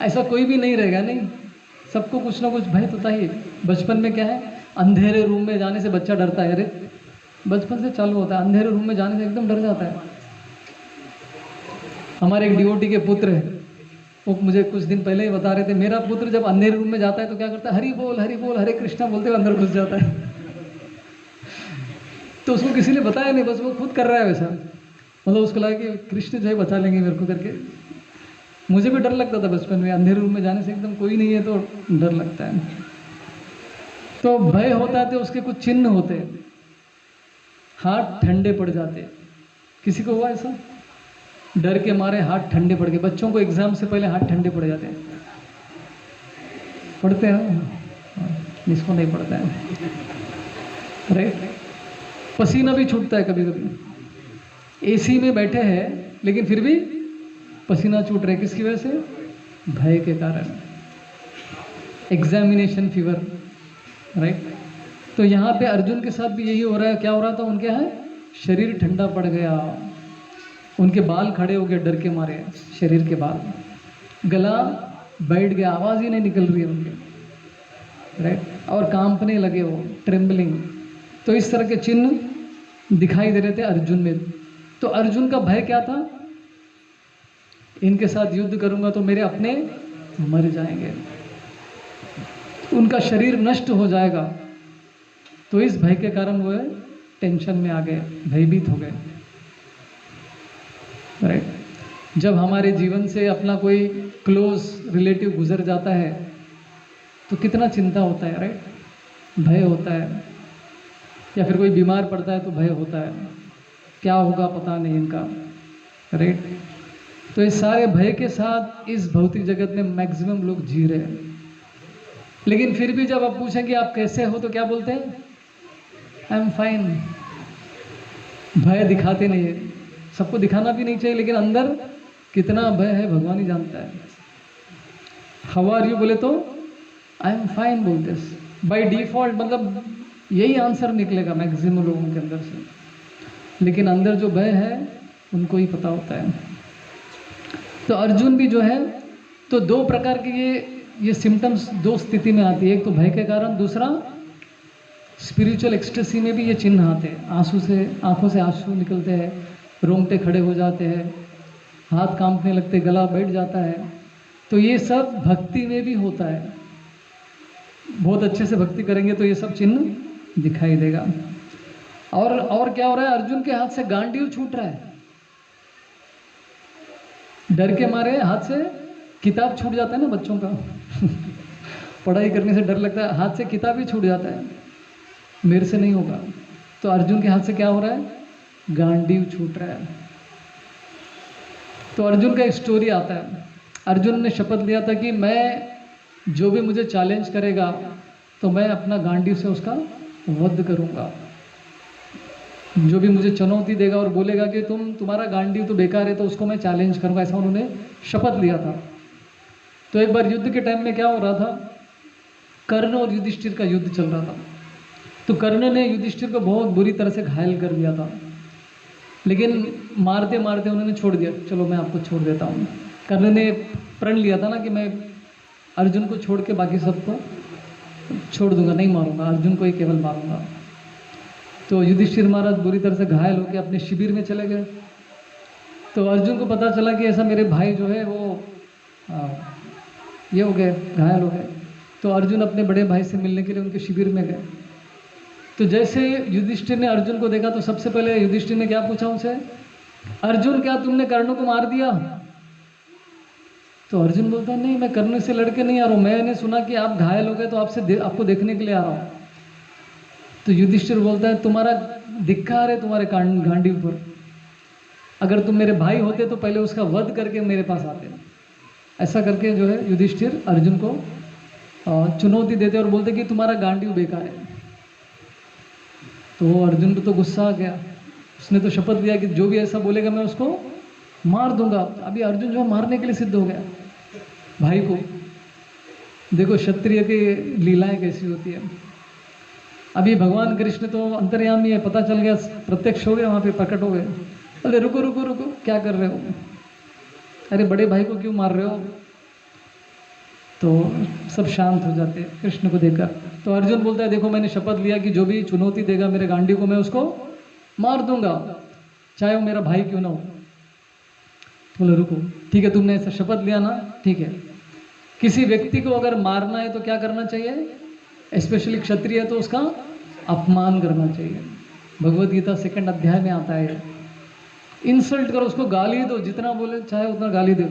ऐसा कोई भी नहीं रहेगा, नहीं, सबको कुछ ना कुछ भय तो था ही। बचपन में क्या है, अंधेरे रूम में जाने से बच्चा डरता है, अरे बचपन से चालू होता है, अंधेरे रूम में जाने से एकदम डर जाता है। हमारे एक डिवोटी के पुत्र है, वो मुझे कुछ दिन पहले ही बता रहे थे, मेरा पुत्र जब अंधेरे रूम में जाता है तो क्या करता है, हरि बोल हरे कृष्णा बोलते हुए अंदर घुस जाता है। तो उसको किसी ने बताया नहीं, बस वो खुद कर रहा है वैसा, मतलब उसको लगा कि कृष्ण जो है बचा लेंगे मेरे को करके। मुझे भी डर लगता था बचपन में, अंधेरे रूम में जाने से, एकदम कोई नहीं है तो डर लगता है। तो भय होता है तो उसके कुछ चिन्ह होते हैं, हाथ ठंडे पड़ जाते। किसी को हुआ ऐसा, डर के मारे हाथ ठंडे पड़ गए। बच्चों को एग्जाम से पहले हाथ ठंडे पड़ जाते हैं, पढ़ते हैं ना, इसको नहीं पड़ता है, राइट। पसीना भी छूटता है कभी कभी, एसी में बैठे हैं लेकिन फिर भी पसीना छूट रहा है, किसकी वजह से, भय के कारण, एग्जामिनेशन फीवर, राइट। तो यहाँ पे अर्जुन के साथ भी यही हो रहा है। क्या हो रहा था उनके यहाँ, शरीर ठंडा पड़ गया, उनके बाल खड़े हो गए डर के मारे, शरीर के बाल, गला बैठ गया, आवाज़ ही नहीं निकल रही है उनके, राइट, और कांपने लगे वो, ट्रेम्बलिंग। तो इस तरह के चिन्ह दिखाई दे रहे थे अर्जुन में। तो अर्जुन का भय क्या था, इनके साथ युद्ध करूंगा तो मेरे अपने मर जाएंगे, उनका शरीर नष्ट हो जाएगा। तो इस भय के कारण वो टेंशन में आ गए, भयभीत हो गए, राइट। जब हमारे जीवन से अपना कोई क्लोज रिलेटिव गुजर जाता है तो कितना चिंता होता है, राइट, भय होता है। या फिर कोई बीमार पड़ता है तो भय होता है, क्या होगा पता नहीं इनका, राइट। तो इस सारे भय के साथ इस भौतिक जगत में मैक्सिमम लोग जी रहे हैं। लेकिन फिर भी जब आप पूछेंगे आप कैसे हो तो क्या बोलते हैं, आई एम फाइन। भय दिखाते नहीं है, सबको दिखाना भी नहीं चाहिए, लेकिन अंदर कितना भय है भगवान ही जानता है। हाउ आर यू बोले तो आई एम फाइन बोलते, बाय डिफॉल्ट, मतलब यही आंसर निकलेगा मैक्सिमम लोगों के अंदर से। लेकिन अंदर जो भय है उनको ही पता होता है। तो अर्जुन भी जो है तो दो प्रकार के ये सिम्टम्स दो स्थिति में आती है, एक तो भय के कारण, दूसरा स्पिरिचुअल एक्सटेसी में भी ये चिन्ह आते हैं। आंखों से आंसू निकलते हैं, रोंगटे खड़े हो जाते हैं, हाथ कांपने लगते, गला बैठ जाता है। तो ये सब भक्ति में भी होता है। बहुत अच्छे से भक्ति करेंगे तो ये सब चिन्ह दिखाई देगा। और क्या हो रहा है, अर्जुन के हाथ से गांडीव छूट रहा है। डर के मारे हाथ से किताब छूट जाता है ना बच्चों का पढ़ाई करने से डर लगता है, हाथ से किताब ही छूट जाता है, मेरे से नहीं होगा। तो अर्जुन के हाथ से क्या हो रहा है, गांडीव छूट रहा है। तो अर्जुन का एक स्टोरी आता है। अर्जुन ने शपथ लिया था कि मैं जो भी मुझे चैलेंज करेगा तो मैं अपना गांडीव से उसका वध करूंगा। जो भी मुझे चुनौती देगा और बोलेगा कि तुम्हारा गांडीव तो बेकार है, तो उसको मैं चैलेंज करूंगा, ऐसा उन्होंने शपथ लिया था। तो एक बार युद्ध के टाइम में क्या हो रहा था, कर्ण और युधिष्ठिर का युद्ध चल रहा था। तो कर्ण ने युधिष्ठिर को बहुत बुरी तरह से घायल कर दिया था, लेकिन मारते मारते उन्होंने छोड़ दिया, चलो मैं आपको छोड़ देता हूँ। कर्ण ने प्रण लिया था ना कि मैं अर्जुन को छोड़ के बाकी सबको छोड़ दूंगा, नहीं मारूंगा, अर्जुन को ही केवल मारूंगा। तो युधिष्ठिर महाराज बुरी तरह से घायल होकर अपने शिविर में चले गए। तो अर्जुन को पता चला कि ऐसा मेरे भाई जो है वो ये हो गए, घायल हो गए। तो अर्जुन अपने बड़े भाई से मिलने के लिए उनके शिविर में गए। तो जैसे युधिष्ठिर ने अर्जुन को देखा तो सबसे पहले युधिष्ठिर ने क्या पूछा उनसे, अर्जुन क्या तुमने कर्ण को मार दिया? तो अर्जुन बोलता है नहीं, मैं कर्ण से लड़के नहीं आ रहा हूँ, मैंने सुना कि आप घायल हो गए तो आपको देखने के लिए आ रहा हूँ। तो युधिष्ठिर बोलता है तुम्हारा धिक्कार है तुम्हारे गांडीव पर, अगर तुम मेरे भाई होते तो पहले उसका वध करके मेरे पास आते। ऐसा करके जो है युधिष्ठिर अर्जुन को चुनौती देते और बोलते कि तुम्हारा गांडीव बेकार है। तो अर्जुन को तो गुस्सा आ गया, उसने तो शपथ लिया कि जो भी ऐसा बोलेगा मैं उसको मार दूंगा। अभी अर्जुन जो मारने के लिए सिद्ध हो गया भाई को। देखो क्षत्रिय की लीलाएं कैसी होती है। अभी भगवान कृष्ण तो अंतर्यामी है, पता चल गया, प्रत्यक्ष हो गए, वहां पे प्रकट हो गए। अरे रुको रुको रुको, क्या कर रहे हो? अरे बड़े भाई को क्यों मार रहे हो? तो सब शांत हो जाते हैं कृष्ण को देखकर। तो अर्जुन बोलता है देखो मैंने शपथ लिया कि जो भी चुनौती देगा मेरे गांडी को मैं उसको मार दूंगा, चाहे वो मेरा भाई क्यों ना हो। बोले रुको, ठीक है तुमने ऐसा शपथ लिया ना, ठीक है। किसी व्यक्ति को अगर मारना है तो क्या करना चाहिए, स्पेशली क्षत्रिय है तो उसका अपमान करना चाहिए। भगवत गीता 2nd अध्याय में आता है, इंसल्ट करो उसको, गाली दो, जितना बोले चाहे उतना गाली दो।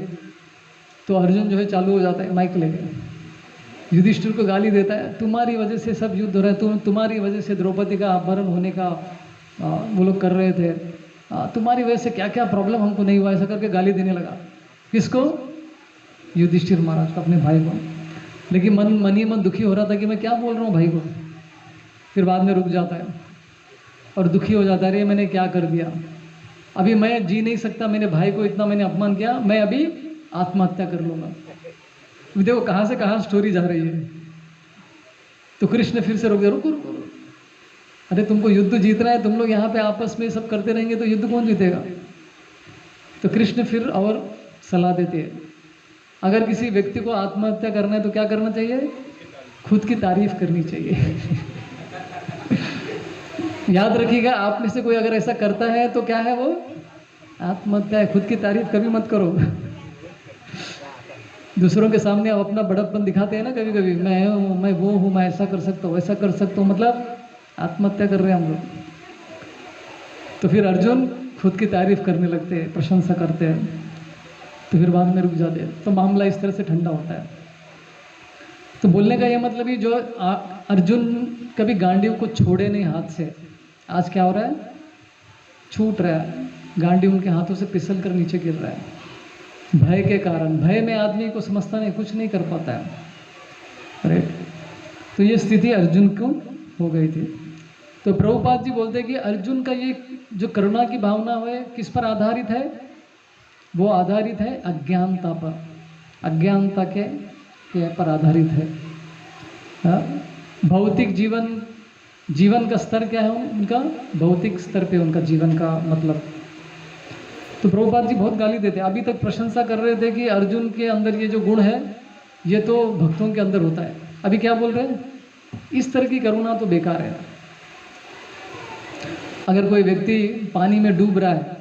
तो अर्जुन जो है चालू हो जाता है माइक लेके, युधिष्ठिर को गाली देता है, तुम्हारी वजह से सब युद्ध हो रहा है, तुम्हारी वजह से द्रौपदी का अपहरण होने का वो लोग कर रहे थे, तुम्हारी वजह से क्या क्या प्रॉब्लम हमको नहीं हुआ, ऐसा करके गाली देने लगा। किसको? युधिष्ठिर महाराज को, अपने भाई को। लेकिन मन ही मन दुखी हो रहा था कि मैं क्या बोल रहा हूँ भाई को। फिर बाद में रुक जाता है और दुखी हो जाता है, अरे मैंने क्या कर दिया, अभी मैं जी नहीं सकता, मेरे भाई को इतना मैंने अपमान किया, मैं अभी आत्महत्या कर लूँगा। देखो कहाँ से कहाँ स्टोरी जा रही है। तो कृष्ण फिर से रोक दिया, रुको रुको, अरे तुमको युद्ध जीतना है, तुम लोग यहाँ पे आपस में सब करते रहेंगे तो युद्ध कौन जीतेगा। तो कृष्ण फिर और सलाह देते हैं, अगर किसी व्यक्ति को आत्महत्या करना है तो क्या करना चाहिए, खुद की तारीफ करनी चाहिए। याद रखिएगा, आप में से कोई अगर ऐसा करता है तो क्या है, वो आत्महत्या है। खुद की तारीफ कभी मत करो। दूसरों के सामने आप अपना बड़प्पन दिखाते हैं ना कभी कभी, मैं हूँ, मैं वो हूँ, मैं ऐसा कर सकता हूँ, ऐसा कर सकता हूँ, मतलब आत्महत्या कर रहे हैं हम लोग। तो फिर अर्जुन खुद की तारीफ करने लगते हैं, प्रशंसा करते हैं, तो फिर बाद में रुक जाते हैं। तो मामला इस तरह से ठंडा होता है। तो बोलने का ये मतलब ही, जो अर्जुन कभी गांडीव को छोड़े नहीं हाथ से, आज क्या हो रहा है, छूट रहा है, गांडीव उनके हाथों से फिसल कर नीचे गिर रहा है भय के कारण। भय में आदमी को समझता नहीं, कुछ नहीं कर पाता है, राइट। तो ये स्थिति अर्जुन को हो गई थी। तो प्रभुपाद जी बोलते हैं कि अर्जुन का ये जो करुणा की भावना है किस पर आधारित है, वो आधारित है अज्ञानता पर, अज्ञानता के पर आधारित है। भौतिक जीवन का स्तर क्या है उनका, भौतिक स्तर पे उनका जीवन का मतलब। तो प्रभुपाद जी बहुत गाली देते, अभी तक प्रशंसा कर रहे थे कि अर्जुन के अंदर ये जो गुण है ये तो भक्तों के अंदर होता है, अभी क्या बोल रहे हैं, इस तरह की करुणा तो बेकार है। अगर कोई व्यक्ति पानी में डूब रहा है,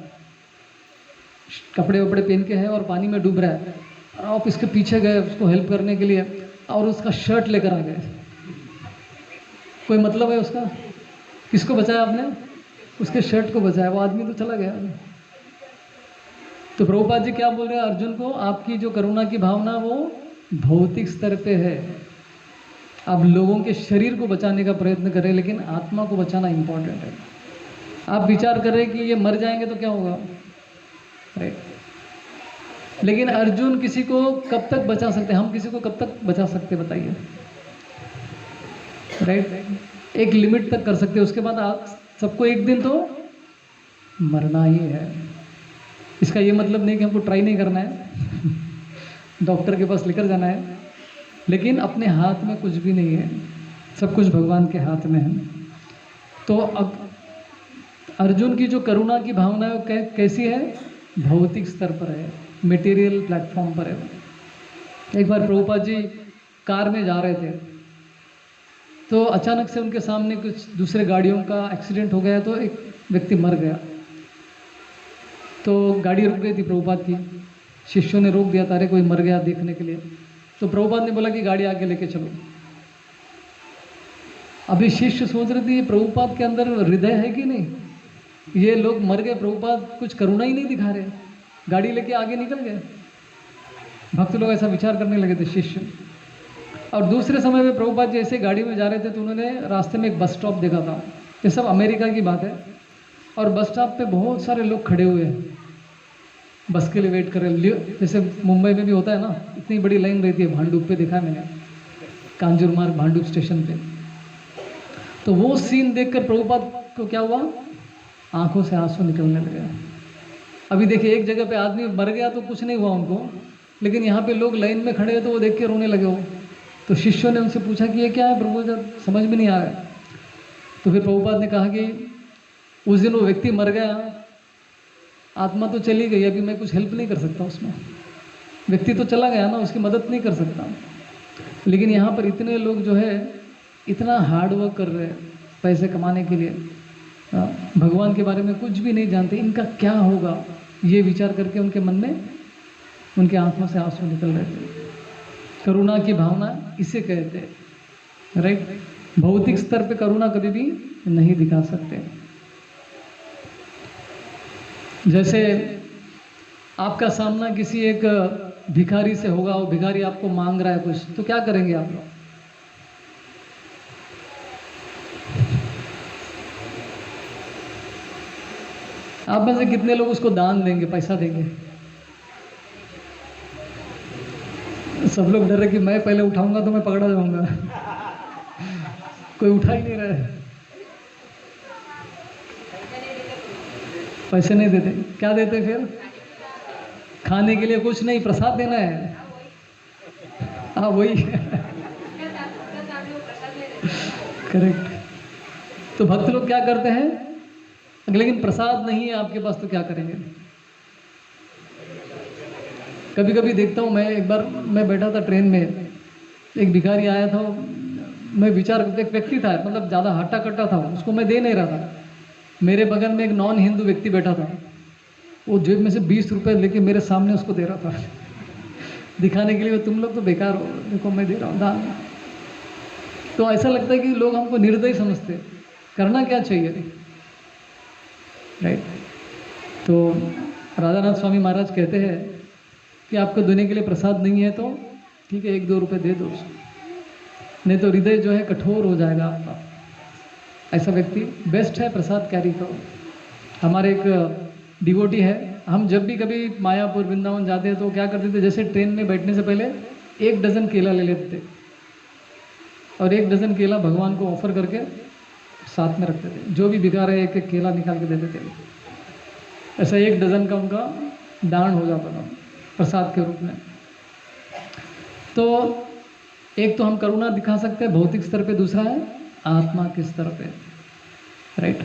कपड़े वपड़े पहन के है और पानी में डूब रहा है, और आप इसके पीछे गए उसको हेल्प करने के लिए और उसका शर्ट लेकर आ गए, कोई मतलब है उसका? किसको बचाया आपने? उसके शर्ट को बचाया, वो आदमी तो चला गया। तो प्रभुपाद जी क्या बोल रहे हैं अर्जुन को, आपकी जो करुणा की भावना वो भौतिक स्तर पे है, आप लोगों के शरीर को बचाने का प्रयत्न करें लेकिन आत्मा को बचाना इंपॉर्टेंट है। आप विचार करें कि ये मर जाएंगे तो क्या होगा, राइट। लेकिन अर्जुन किसी को कब तक बचा सकते, हम किसी को कब तक बचा सकते बताइए, राइट। एक लिमिट तक कर सकते, उसके बाद आप सबको एक दिन तो मरना ही है। इसका ये मतलब नहीं कि हमको ट्राई नहीं करना है डॉक्टर के पास लेकर जाना है, लेकिन अपने हाथ में कुछ भी नहीं है, सब कुछ भगवान के हाथ में है। तो अब अर्जुन की जो करुणा की भावना है वो कैसी है, भौतिक स्तर पर है, मटेरियल प्लेटफॉर्म पर है। एक बार प्रभुपाद जी कार में जा रहे थे तो अचानक से उनके सामने कुछ दूसरे गाड़ियों का एक्सीडेंट हो गया, तो एक व्यक्ति मर गया। तो गाड़ी रुक गई थी प्रभुपाद की, शिष्यों ने रोक दिया, तारे कोई मर गया देखने के लिए। तो प्रभुपाद ने बोला कि गाड़ी आगे लेके चलो। अभी शिष्य सोच रहे थे प्रभुपाद के अंदर हृदय है कि नहीं, ये लोग मर गए, प्रभुपाद कुछ करुणा ही नहीं दिखा रहे, गाड़ी लेके आगे निकल गए। भक्त लोग ऐसा विचार करने लगे थे शिष्य। और दूसरे समय में प्रभुपाद जी ऐसे गाड़ी में जा रहे थे तो उन्होंने रास्ते में एक बस स्टॉप देखा था, ये सब अमेरिका की बात है, और बस स्टॉप पे बहुत सारे लोग खड़े हुए हैं बस के लिए वेट कर रहे हैं। जैसे मुंबई में भी होता है ना, इतनी बड़ी लाइन रहती है, भांडुप पे देखा है मैंने, कांजूर मार्ग भांडुप स्टेशन पे। तो वो सीन देखकर प्रभुपाद को क्या हुआ, आंखों से आंसू निकलने लगे। अभी देखिए एक जगह पे आदमी मर गया तो कुछ नहीं हुआ उनको, लेकिन यहाँ पे लोग लाइन में खड़े हैं तो वो देख के रोने लगे हो। तो शिष्यों ने उनसे पूछा कि ये क्या है प्रभु, जब समझ में नहीं आ रहा। तो फिर प्रभुपाद ने कहा कि उस दिन वो व्यक्ति मर गया, आत्मा तो चली गई, अभी मैं कुछ हेल्प नहीं कर सकता उसमें, व्यक्ति तो चला गया ना, उसकी मदद नहीं कर सकता। लेकिन यहाँ पर इतने लोग जो है इतना हार्ड वर्क कर रहे हैं पैसे कमाने के लिए, भगवान के बारे में कुछ भी नहीं जानते, इनका क्या होगा, ये विचार करके उनके मन में, उनके आंखों से आंसू निकल रहे थे। करुणा की भावना इसे कहते हैं, राइट। भौतिक स्तर पे करुणा कभी भी नहीं दिखा सकते। जैसे आपका सामना किसी एक भिखारी से होगा, वो भिखारी आपको मांग रहा है कुछ, तो क्या करेंगे आप लोग? आप में से कितने लोग उसको दान देंगे, पैसा देंगे? सब लोग डर रहे कि मैं पहले उठाऊंगा तो मैं पकड़ा जाऊंगा कोई उठा ही नहीं रहा है, पैसे नहीं देते। क्या देते फिर? खाने के लिए कुछ नहीं, प्रसाद देना है। हाँ वही करेक्ट। तो भक्त लोग क्या करते हैं, लेकिन प्रसाद नहीं है आपके पास तो क्या करेंगे? कभी कभी देखता हूँ मैं, एक बार मैं बैठा था ट्रेन में, एक भिखारी आया था, मैं विचार, एक व्यक्ति था मतलब ज़्यादा हट्टा कट्टा था, उसको मैं दे नहीं रहा था। मेरे बगल में एक नॉन हिंदू व्यक्ति बैठा था, वो जेब में से 20 रुपये लेके मेरे सामने उसको दे रहा था दिखाने के लिए, तुम लोग तो बेकार हो, देखो मैं दे रहा हूँ दान। तो ऐसा लगता है कि लोग हमको निर्दयी समझते, करना क्या चाहिए, राइट। तो राधानाथ स्वामी महाराज कहते हैं कि आपको देने के लिए प्रसाद नहीं है तो ठीक है, 1-2 रुपये दे दो उसको, नहीं तो हृदय जो है कठोर हो जाएगा आपका। ऐसा व्यक्ति बेस्ट है प्रसाद कैरी करो। हमारे एक डिवोटी है, हम जब भी कभी मायापुर वृंदावन जाते हैं तो क्या करते थे, जैसे ट्रेन में बैठने से पहले 1 डज़न केला ले लेते थे और 1 डज़न केला भगवान को ऑफर करके साथ में रखते थे। जो भी भिखार है 1-1 केला निकाल के देते थे। ऐसा 1 डज़न का उनका दान हो जाता था प्रसाद के रूप में। तो एक तो हम करुणा दिखा सकते हैं भौतिक स्तर पे, दूसरा है आत्मा के स्तर पे, राइट।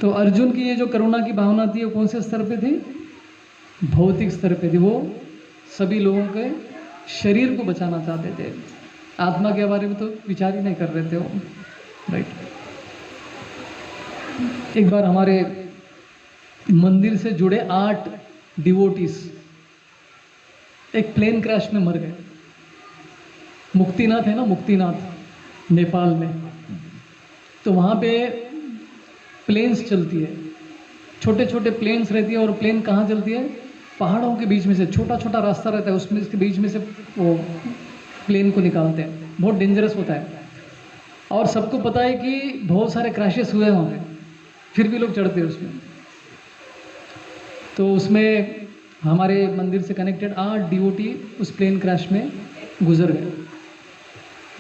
तो अर्जुन की ये जो करुणा की भावना थी वो कौन से स्तर पे थी? भौतिक स्तर पे थी, वो सभी लोगों के शरीर को बचाना चाहते थे, आत्मा के बारे में तो विचार ही नहीं कर रहे थे वो, राइट। एक बार हमारे मंदिर से जुड़े 8 डिवोटीज एक प्लेन क्रैश में मर गए। मुक्तिनाथ है ना, मुक्तिनाथ नेपाल में, तो वहाँ पे प्लेन्स चलती है, छोटे छोटे प्लेन्स रहती है, और प्लेन कहाँ चलती है, पहाड़ों के बीच में से, छोटा छोटा रास्ता रहता है, उसमें इसके बीच में से वो प्लेन को निकालते हैं, बहुत डेंजरस होता है। और सबको पता है कि बहुत सारे क्रैशेस हुए हैं वहाँ पे, फिर भी लोग चढ़ते हैं उसमें। तो उसमें हमारे मंदिर से कनेक्टेड 8 डिवोटी उस प्लेन क्रैश में गुजर गए,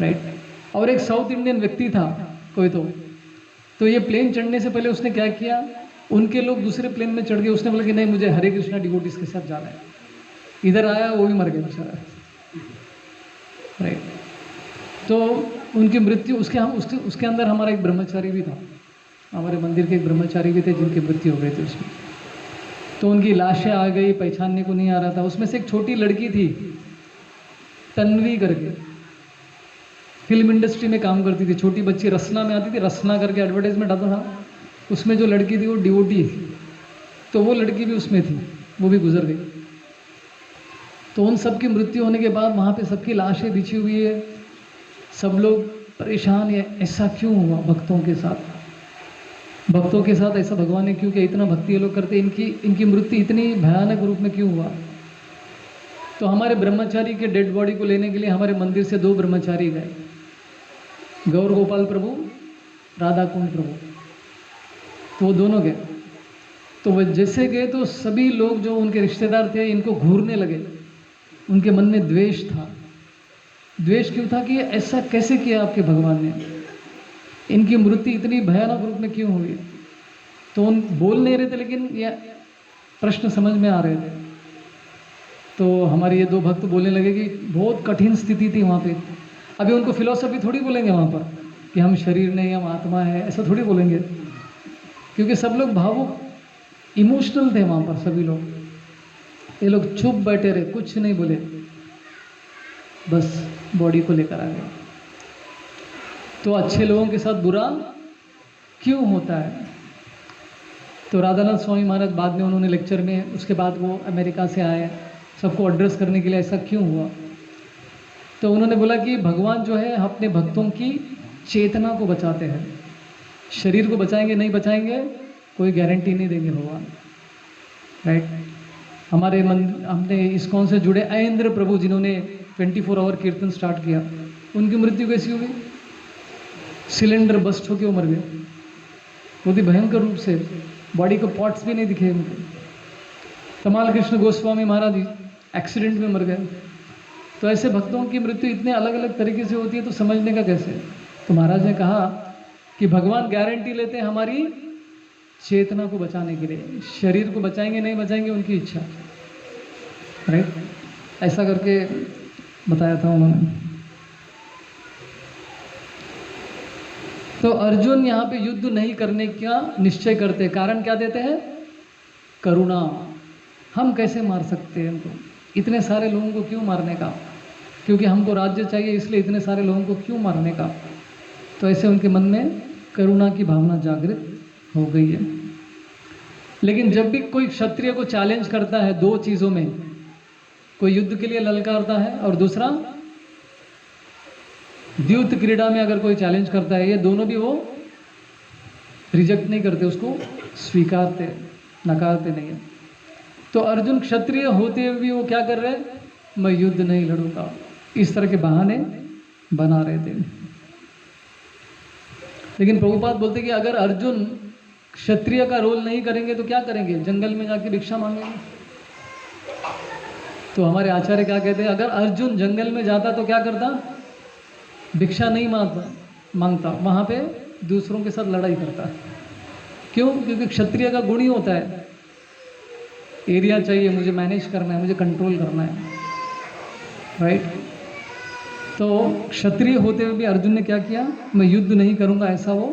राइट। और एक साउथ इंडियन व्यक्ति था कोई, तो ये प्लेन चढ़ने से पहले उसने क्या किया, उनके लोग दूसरे प्लेन में चढ़ गए, उसने बोला कि नहीं, मुझे हरे कृष्णा डिवोटीज के साथ जाना है। इधर आया, वो भी मर गया बेचारा, राइट। तो उनकी मृत्यु, उसके अंदर हमारा एक ब्रह्मचारी भी था, हमारे मंदिर के एक ब्रह्मचारी भी थे जिनकी मृत्यु हो गई थी उसमें। तो उनकी लाशें आ गई, पहचानने को नहीं आ रहा था। उसमें से एक छोटी लड़की थी, तन्वी करके, फिल्म इंडस्ट्री में काम करती थी, छोटी बच्ची, रसना में आती थी, रसना करके एडवर्टाइजमेंट आता था, उसमें जो लड़की थी वो डिवोटी थी, तो वो लड़की भी उसमें थी, वो भी गुजर गई। तो उन सब की मृत्यु होने के बाद वहाँ पे सबकी लाशें बिछी हुई है, सब लोग परेशान है, ऐसा क्यों हुआ भक्तों के साथ, भक्तों के साथ ऐसा भगवान ने क्यों किया, इतना भक्ति ये लोग करते, इनकी मृत्यु इतनी भयानक रूप में क्यों हुआ। तो हमारे ब्रह्मचारी के डेड बॉडी को लेने के लिए हमारे मंदिर से 2 ब्रह्मचारी गए, गौर गोपाल प्रभु, राधा कुंड प्रभु, तो वो दोनों गए। तो वो जैसे गए तो सभी लोग जो उनके रिश्तेदार थे इनको घूरने लगे, उनके मन में द्वेष था। द्वेष क्यों था कि ऐसा कैसे किया आपके भगवान ने, इनकी मृत्यु इतनी भयानक रूप में क्यों हुई। तो उन बोल नहीं रहे थे, लेकिन ये प्रश्न समझ में आ रहे थे। तो हमारे ये 2 भक्त बोलने लगे कि बहुत कठिन स्थिति थी वहाँ पे। अभी उनको फिलॉसफी थोड़ी बोलेंगे वहाँ पर कि हम शरीर नहीं, हम आत्मा है, ऐसा थोड़ी बोलेंगे, क्योंकि सब लोग भावुक, इमोशनल थे वहाँ पर सभी लोग। ये लोग चुप बैठे रहे, कुछ नहीं बोले, बस बॉडी को लेकर आ गए। तो अच्छे लोगों के साथ बुरा क्यों होता है। तो राधानाथ स्वामी महाराज बाद में उन्होंने लेक्चर में, उसके बाद वो अमेरिका से आए सबको एड्रेस करने के लिए, ऐसा क्यों हुआ। तो उन्होंने बोला कि भगवान जो है अपने भक्तों की चेतना को बचाते हैं, शरीर को बचाएंगे नहीं बचाएंगे कोई गारंटी नहीं देंगे भगवान, राइट। हमने इस्कॉन से जुड़े ऐन्द्र प्रभु जिन्होंने 24 आवर कीर्तन स्टार्ट किया, उनकी मृत्यु कैसी हुई, सिलेंडर बस्ट होकर वो मर गए, बहुत ही भयंकर रूप से, बॉडी को पार्ट्स भी नहीं दिखे उनके। कमाल कृष्ण गोस्वामी महाराज एक्सीडेंट में मर गए। तो ऐसे भक्तों की मृत्यु इतने अलग अलग तरीके से होती है, तो समझने का कैसे। तो महाराज ने कहा कि भगवान गारंटी लेते हैं हमारी चेतना को बचाने के लिए, शरीर को बचाएंगे नहीं बचाएंगे उनकी इच्छा, राइट। ऐसा करके बताया था उन्होंने। तो अर्जुन यहाँ पे युद्ध नहीं करने का निश्चय करते, कारण क्या देते हैं, करुणा। हम कैसे मार सकते हैं इनको, इतने सारे लोगों को क्यों मारने का, क्योंकि हमको राज्य चाहिए इसलिए इतने सारे लोगों को क्यों मारने का। तो ऐसे उनके मन में करुणा की भावना जागृत हो गई है। लेकिन जब भी कोई क्षत्रिय को चैलेंज करता है 2 चीज़ों में, कोई युद्ध के लिए ललकारता है और दूसरा द्यूत क्रीड़ा में अगर कोई चैलेंज करता है, ये दोनों भी वो रिजेक्ट नहीं करते, उसको स्वीकारते, नकारते नहीं है। तो अर्जुन क्षत्रिय होते हुए भी वो क्या कर रहे हैं, मैं युद्ध नहीं लड़ूंगा, इस तरह के बहाने बना रहे थे। लेकिन प्रभुपाद बोलते कि अगर अर्जुन क्षत्रिय का रोल नहीं करेंगे तो क्या करेंगे, जंगल में जाके भिक्षा मांगेंगे। तो हमारे आचार्य क्या कहते हैं, अगर अर्जुन जंगल में जाता तो क्या करता, भिक्षा नहीं मांगता, वहाँ पे दूसरों के साथ लड़ाई करता। क्यों, क्योंकि क्षत्रिय का गुण ही होता है, एरिया चाहिए, मुझे मैनेज करना है, मुझे कंट्रोल करना है, राइट। तो क्षत्रिय होते हुए भी अर्जुन ने क्या किया, मैं युद्ध नहीं करूँगा, ऐसा वो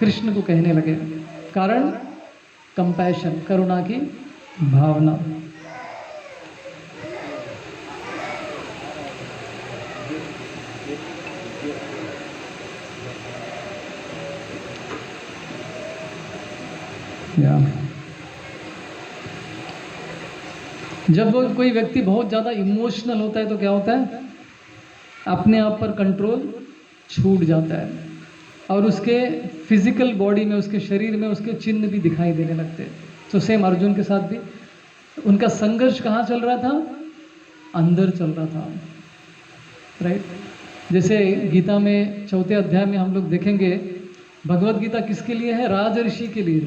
कृष्ण को कहने लगे। कारण कंपैशन, करुणा की भावना, या जब वो कोई व्यक्ति बहुत ज़्यादा इमोशनल होता है तो क्या होता है, अपने आप पर कंट्रोल छूट जाता है और उसके फिजिकल बॉडी में, उसके शरीर में उसके चिन्ह भी दिखाई देने लगते हैं। तो सेम अर्जुन के साथ भी उनका संघर्ष कहाँ चल रहा था, अंदर चल रहा था, राइट। जैसे गीता में 4 अध्याय में हम लोग देखेंगे, भगवत गीता किसके लिए है, राज ऋषि के लिए,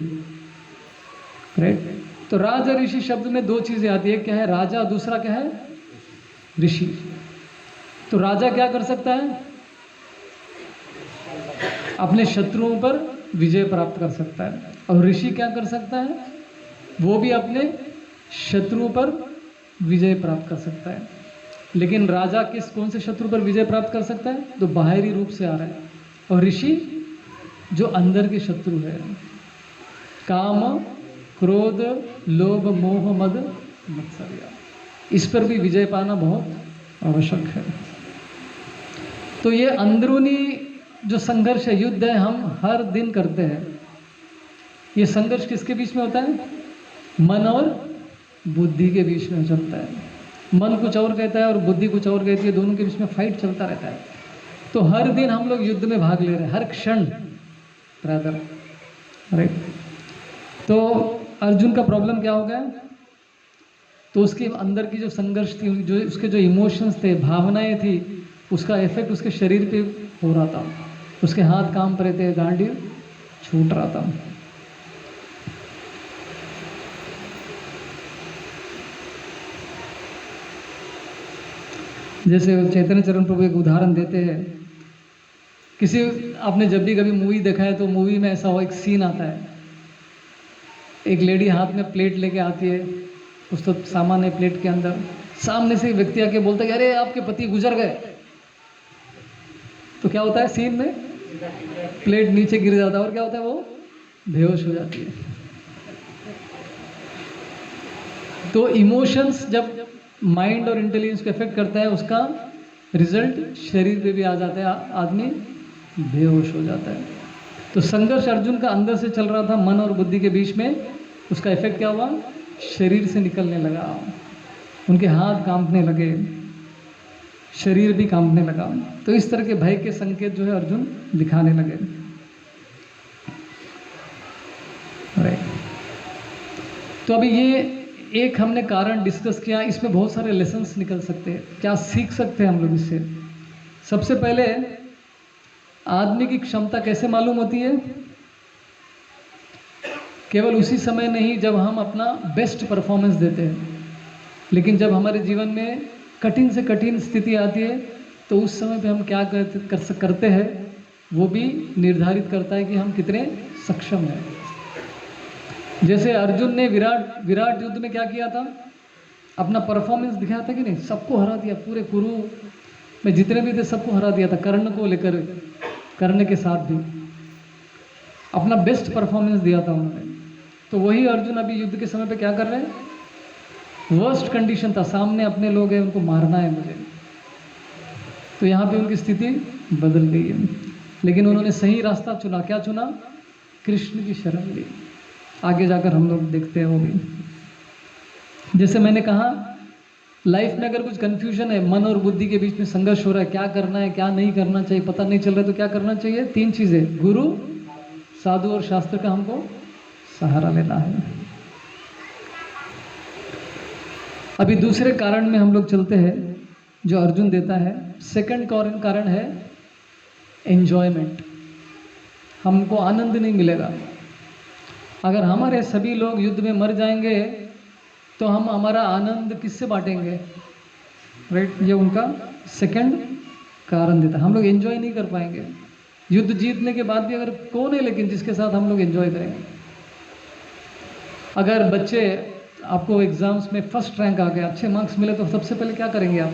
राइट। तो राज ऋषि शब्द में 2 चीजें आती है, एक क्या है राजा, दूसरा क्या है ऋषि। तो राजा क्या कर सकता है, अपने शत्रुओं पर विजय प्राप्त कर सकता है, और ऋषि क्या कर सकता है, वो भी अपने शत्रुओं पर विजय प्राप्त कर सकता है। लेकिन राजा कौन से शत्रु पर विजय प्राप्त कर सकता है, तो बाहरी रूप से आ रहा है, और ऋषि जो अंदर के शत्रु है, काम क्रोध लोभ मोह मद मत्सर्य, इस पर भी विजय पाना बहुत आवश्यक है। तो ये अंदरूनी जो संघर्ष है, युद्ध है, हम हर दिन करते हैं। ये संघर्ष किसके बीच में होता है, मन और बुद्धि के बीच में चलता है। मन कुछ और कहता है और बुद्धि कुछ और कहती है, दोनों के बीच में फाइट चलता रहता है। तो हर दिन हम लोग युद्ध में भाग ले रहे हैं, हर क्षण, ब्रदर, राइट। तो अर्जुन का प्रॉब्लम क्या हो गया, तो उसके अंदर की जो संघर्ष थी, जो उसके जो इमोशंस थे, भावनाएं थी, उसका इफेक्ट उसके शरीर पे हो रहा था। उसके हाथ काम पर थे, गांडी छूट रहा था। जैसे चैतन्य चरण प्रभु एक उदाहरण देते हैं, किसी आपने जब भी कभी मूवी देखा है तो मूवी में ऐसा हो, एक सीन आता है, एक लेडी हाथ में प्लेट लेके आती है, कुछ तो सामान है प्लेट के अंदर, सामने से व्यक्ति आके बोलता है कि अरे आपके पति गुजर गए। तो क्या होता है सीन में, प्लेट नीचे गिर जाता है और क्या होता है, वो बेहोश हो जाती है। तो इमोशंस जब माइंड और इंटेलिजेंस को इफेक्ट करता है, उसका रिजल्ट शरीर पे भी आ जाता है, आदमी बेहोश हो जाता है। तो संघर्ष अर्जुन का अंदर से चल रहा था, मन और बुद्धि के बीच में। उसका इफेक्ट क्या हुआ, शरीर से निकलने लगा, उनके हाथ कांपने लगे, शरीर भी कांपने लगा। तो इस तरह के भय के संकेत जो है अर्जुन दिखाने लगे, राइट। तो अभी ये एक हमने कारण डिस्कस किया, इसमें बहुत सारे लेसन्स निकल सकते हैं, क्या सीख सकते हैं हम लोग इससे। सबसे पहले आदमी की क्षमता कैसे मालूम होती है, केवल उसी समय नहीं जब हम अपना बेस्ट परफॉर्मेंस देते हैं, लेकिन जब हमारे जीवन में कठिन से कठिन स्थिति आती है तो उस समय पे हम क्या करते हैं, वो भी निर्धारित करता है कि हम कितने सक्षम हैं। जैसे अर्जुन ने विराट युद्ध में क्या किया था, अपना परफॉर्मेंस दिखाया था कि नहीं, सबको हरा दिया, पूरे कुरु में जितने भी थे सबको हरा दिया था, कर्ण को लेकर, कर्ण के साथ भी अपना बेस्ट परफॉर्मेंस दिया था उन्होंने। तो वही अर्जुन अभी युद्ध के समय पे क्या कर रहे हैं, वर्स्ट कंडीशन था, सामने अपने लोग हैं, उनको मारना है मुझे। तो यहाँ पे उनकी स्थिति बदल गई है, लेकिन उन्होंने सही रास्ता चुना। क्या चुना, कृष्ण की शरण ली। आगे जाकर हम लोग देखते हैं वो भी। जैसे मैंने कहा, लाइफ में अगर कुछ कंफ्यूजन है, मन और बुद्धि के बीच में संघर्ष हो रहा है, क्या करना है क्या नहीं करना चाहिए पता नहीं चल रहा है, तो क्या करना चाहिए, 3 चीजें, गुरु, साधु और शास्त्र का हमको सहारा लेना है। अभी दूसरे कारण में हम लोग चलते हैं जो अर्जुन देता है। सेकंड कारण है एंजॉयमेंट। हमको आनंद नहीं मिलेगा। अगर हमारे सभी लोग युद्ध में मर जाएंगे तो हम हमारा आनंद किससे बांटेंगे, राइट। ये उनका सेकंड कारण देता है। हम लोग एंजॉय नहीं कर पाएंगे। युद्ध जीतने के बाद भी अगर कौन है लेकिन जिसके साथ हम लोग एंजॉय करेंगे। अगर बच्चे, आपको एग्जाम्स में फर्स्ट रैंक आ गया, अच्छे मार्क्स मिले, तो सबसे पहले क्या करेंगे आप,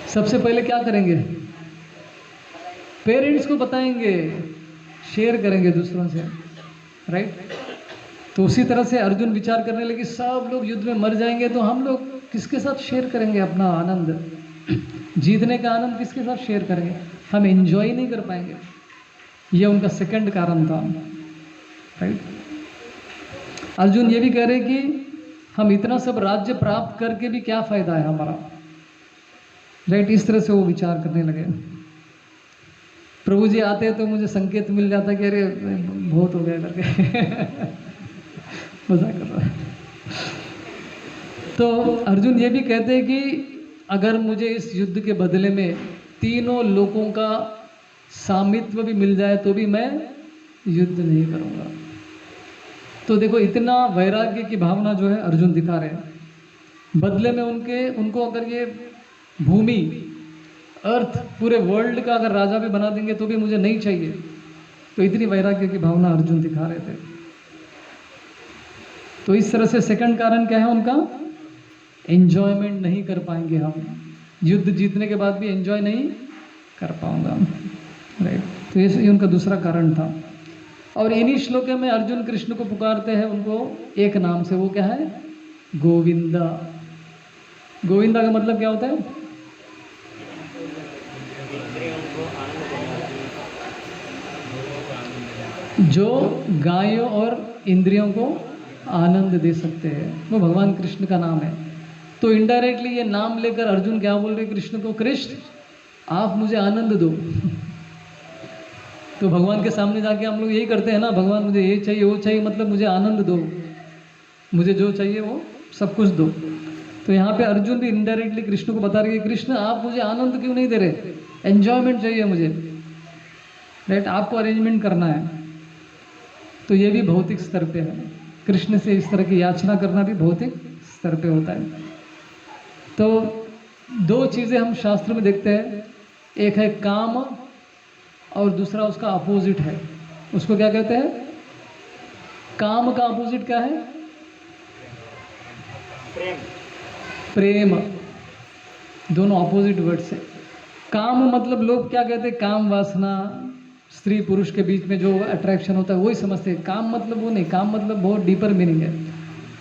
सबसे पहले क्या करेंगे, पेरेंट्स को बताएंगे, शेयर करेंगे दूसरों से, राइट। तो उसी तरह से अर्जुन विचार करने लगे, सब लोग युद्ध में मर जाएंगे तो हम लोग किसके साथ शेयर करेंगे अपना आनंद? जीतने का आनंद किसके साथ शेयर करेंगे? हम एंजॉय नहीं कर पाएंगे। यह उनका सेकंड कारण था, राइट। अर्जुन ये भी कह रहे कि हम इतना सब राज्य प्राप्त करके भी क्या फायदा है हमारा, राइट। इस तरह से वो विचार करने लगे। प्रभु जी आते तो मुझे संकेत मिल जाता कि अरे बहुत हो गया करके मजाक कर रहा है। तो अर्जुन ये भी कहते हैं कि अगर मुझे इस युद्ध के बदले में तीनों लोगों का स्वामित्व भी मिल जाए तो भी मैं युद्ध नहीं करूंगा। तो देखो इतना वैराग्य की भावना जो है अर्जुन दिखा रहे हैं। बदले में उनको अगर ये भूमि, अर्थ, पूरे वर्ल्ड का अगर राजा भी बना देंगे तो भी मुझे नहीं चाहिए। तो इतनी वैराग्य की भावना अर्जुन दिखा रहे थे। तो इस तरह से सेकंड कारण क्या है उनका? एंजॉयमेंट नहीं कर पाएंगे हम, युद्ध जीतने के बाद भी एंजॉय नहीं कर पाऊंगा, राइट। तो ये उनका दूसरा कारण था। और इन्हीं श्लोकों में अर्जुन कृष्ण को पुकारते हैं उनको एक नाम से, वो क्या है? गोविंदा। गोविंदा का मतलब क्या होता है? जो गायों और इंद्रियों को आनंद दे सकते हैं, वो भगवान कृष्ण का नाम है। तो इनडायरेक्टली ये नाम लेकर अर्जुन क्या बोल रहे कृष्ण को? कृष्ण आप मुझे आनंद दो। तो भगवान के सामने जाके हम लोग यही करते हैं ना, भगवान मुझे ये चाहिए वो चाहिए, मतलब मुझे आनंद दो, मुझे जो चाहिए वो सब कुछ दो। तो यहाँ पे अर्जुन भी इनडायरेक्टली कृष्ण को बता रहे हैं, कृष्ण आप मुझे आनंद क्यों नहीं दे रहे? एंजॉयमेंट चाहिए मुझे, राइट। आपको अरेंजमेंट करना है। तो ये भी भौतिक स्तर पे है। कृष्ण से इस तरह की याचना करना भी भौतिक स्तर पे होता है। तो दो चीज़ें हम शास्त्र में देखते हैं, एक है काम और दूसरा उसका अपोजिट है। उसको क्या कहते हैं? काम का अपोजिट क्या है? प्रेम। दोनों अपोजिट वर्ड्स है। काम मतलब लोग क्या कहते हैं? काम वासना, स्त्री पुरुष के बीच में जो अट्रैक्शन होता है वही समझते हैं। काम मतलब वो नहीं, काम मतलब बहुत डीपर मीनिंग है।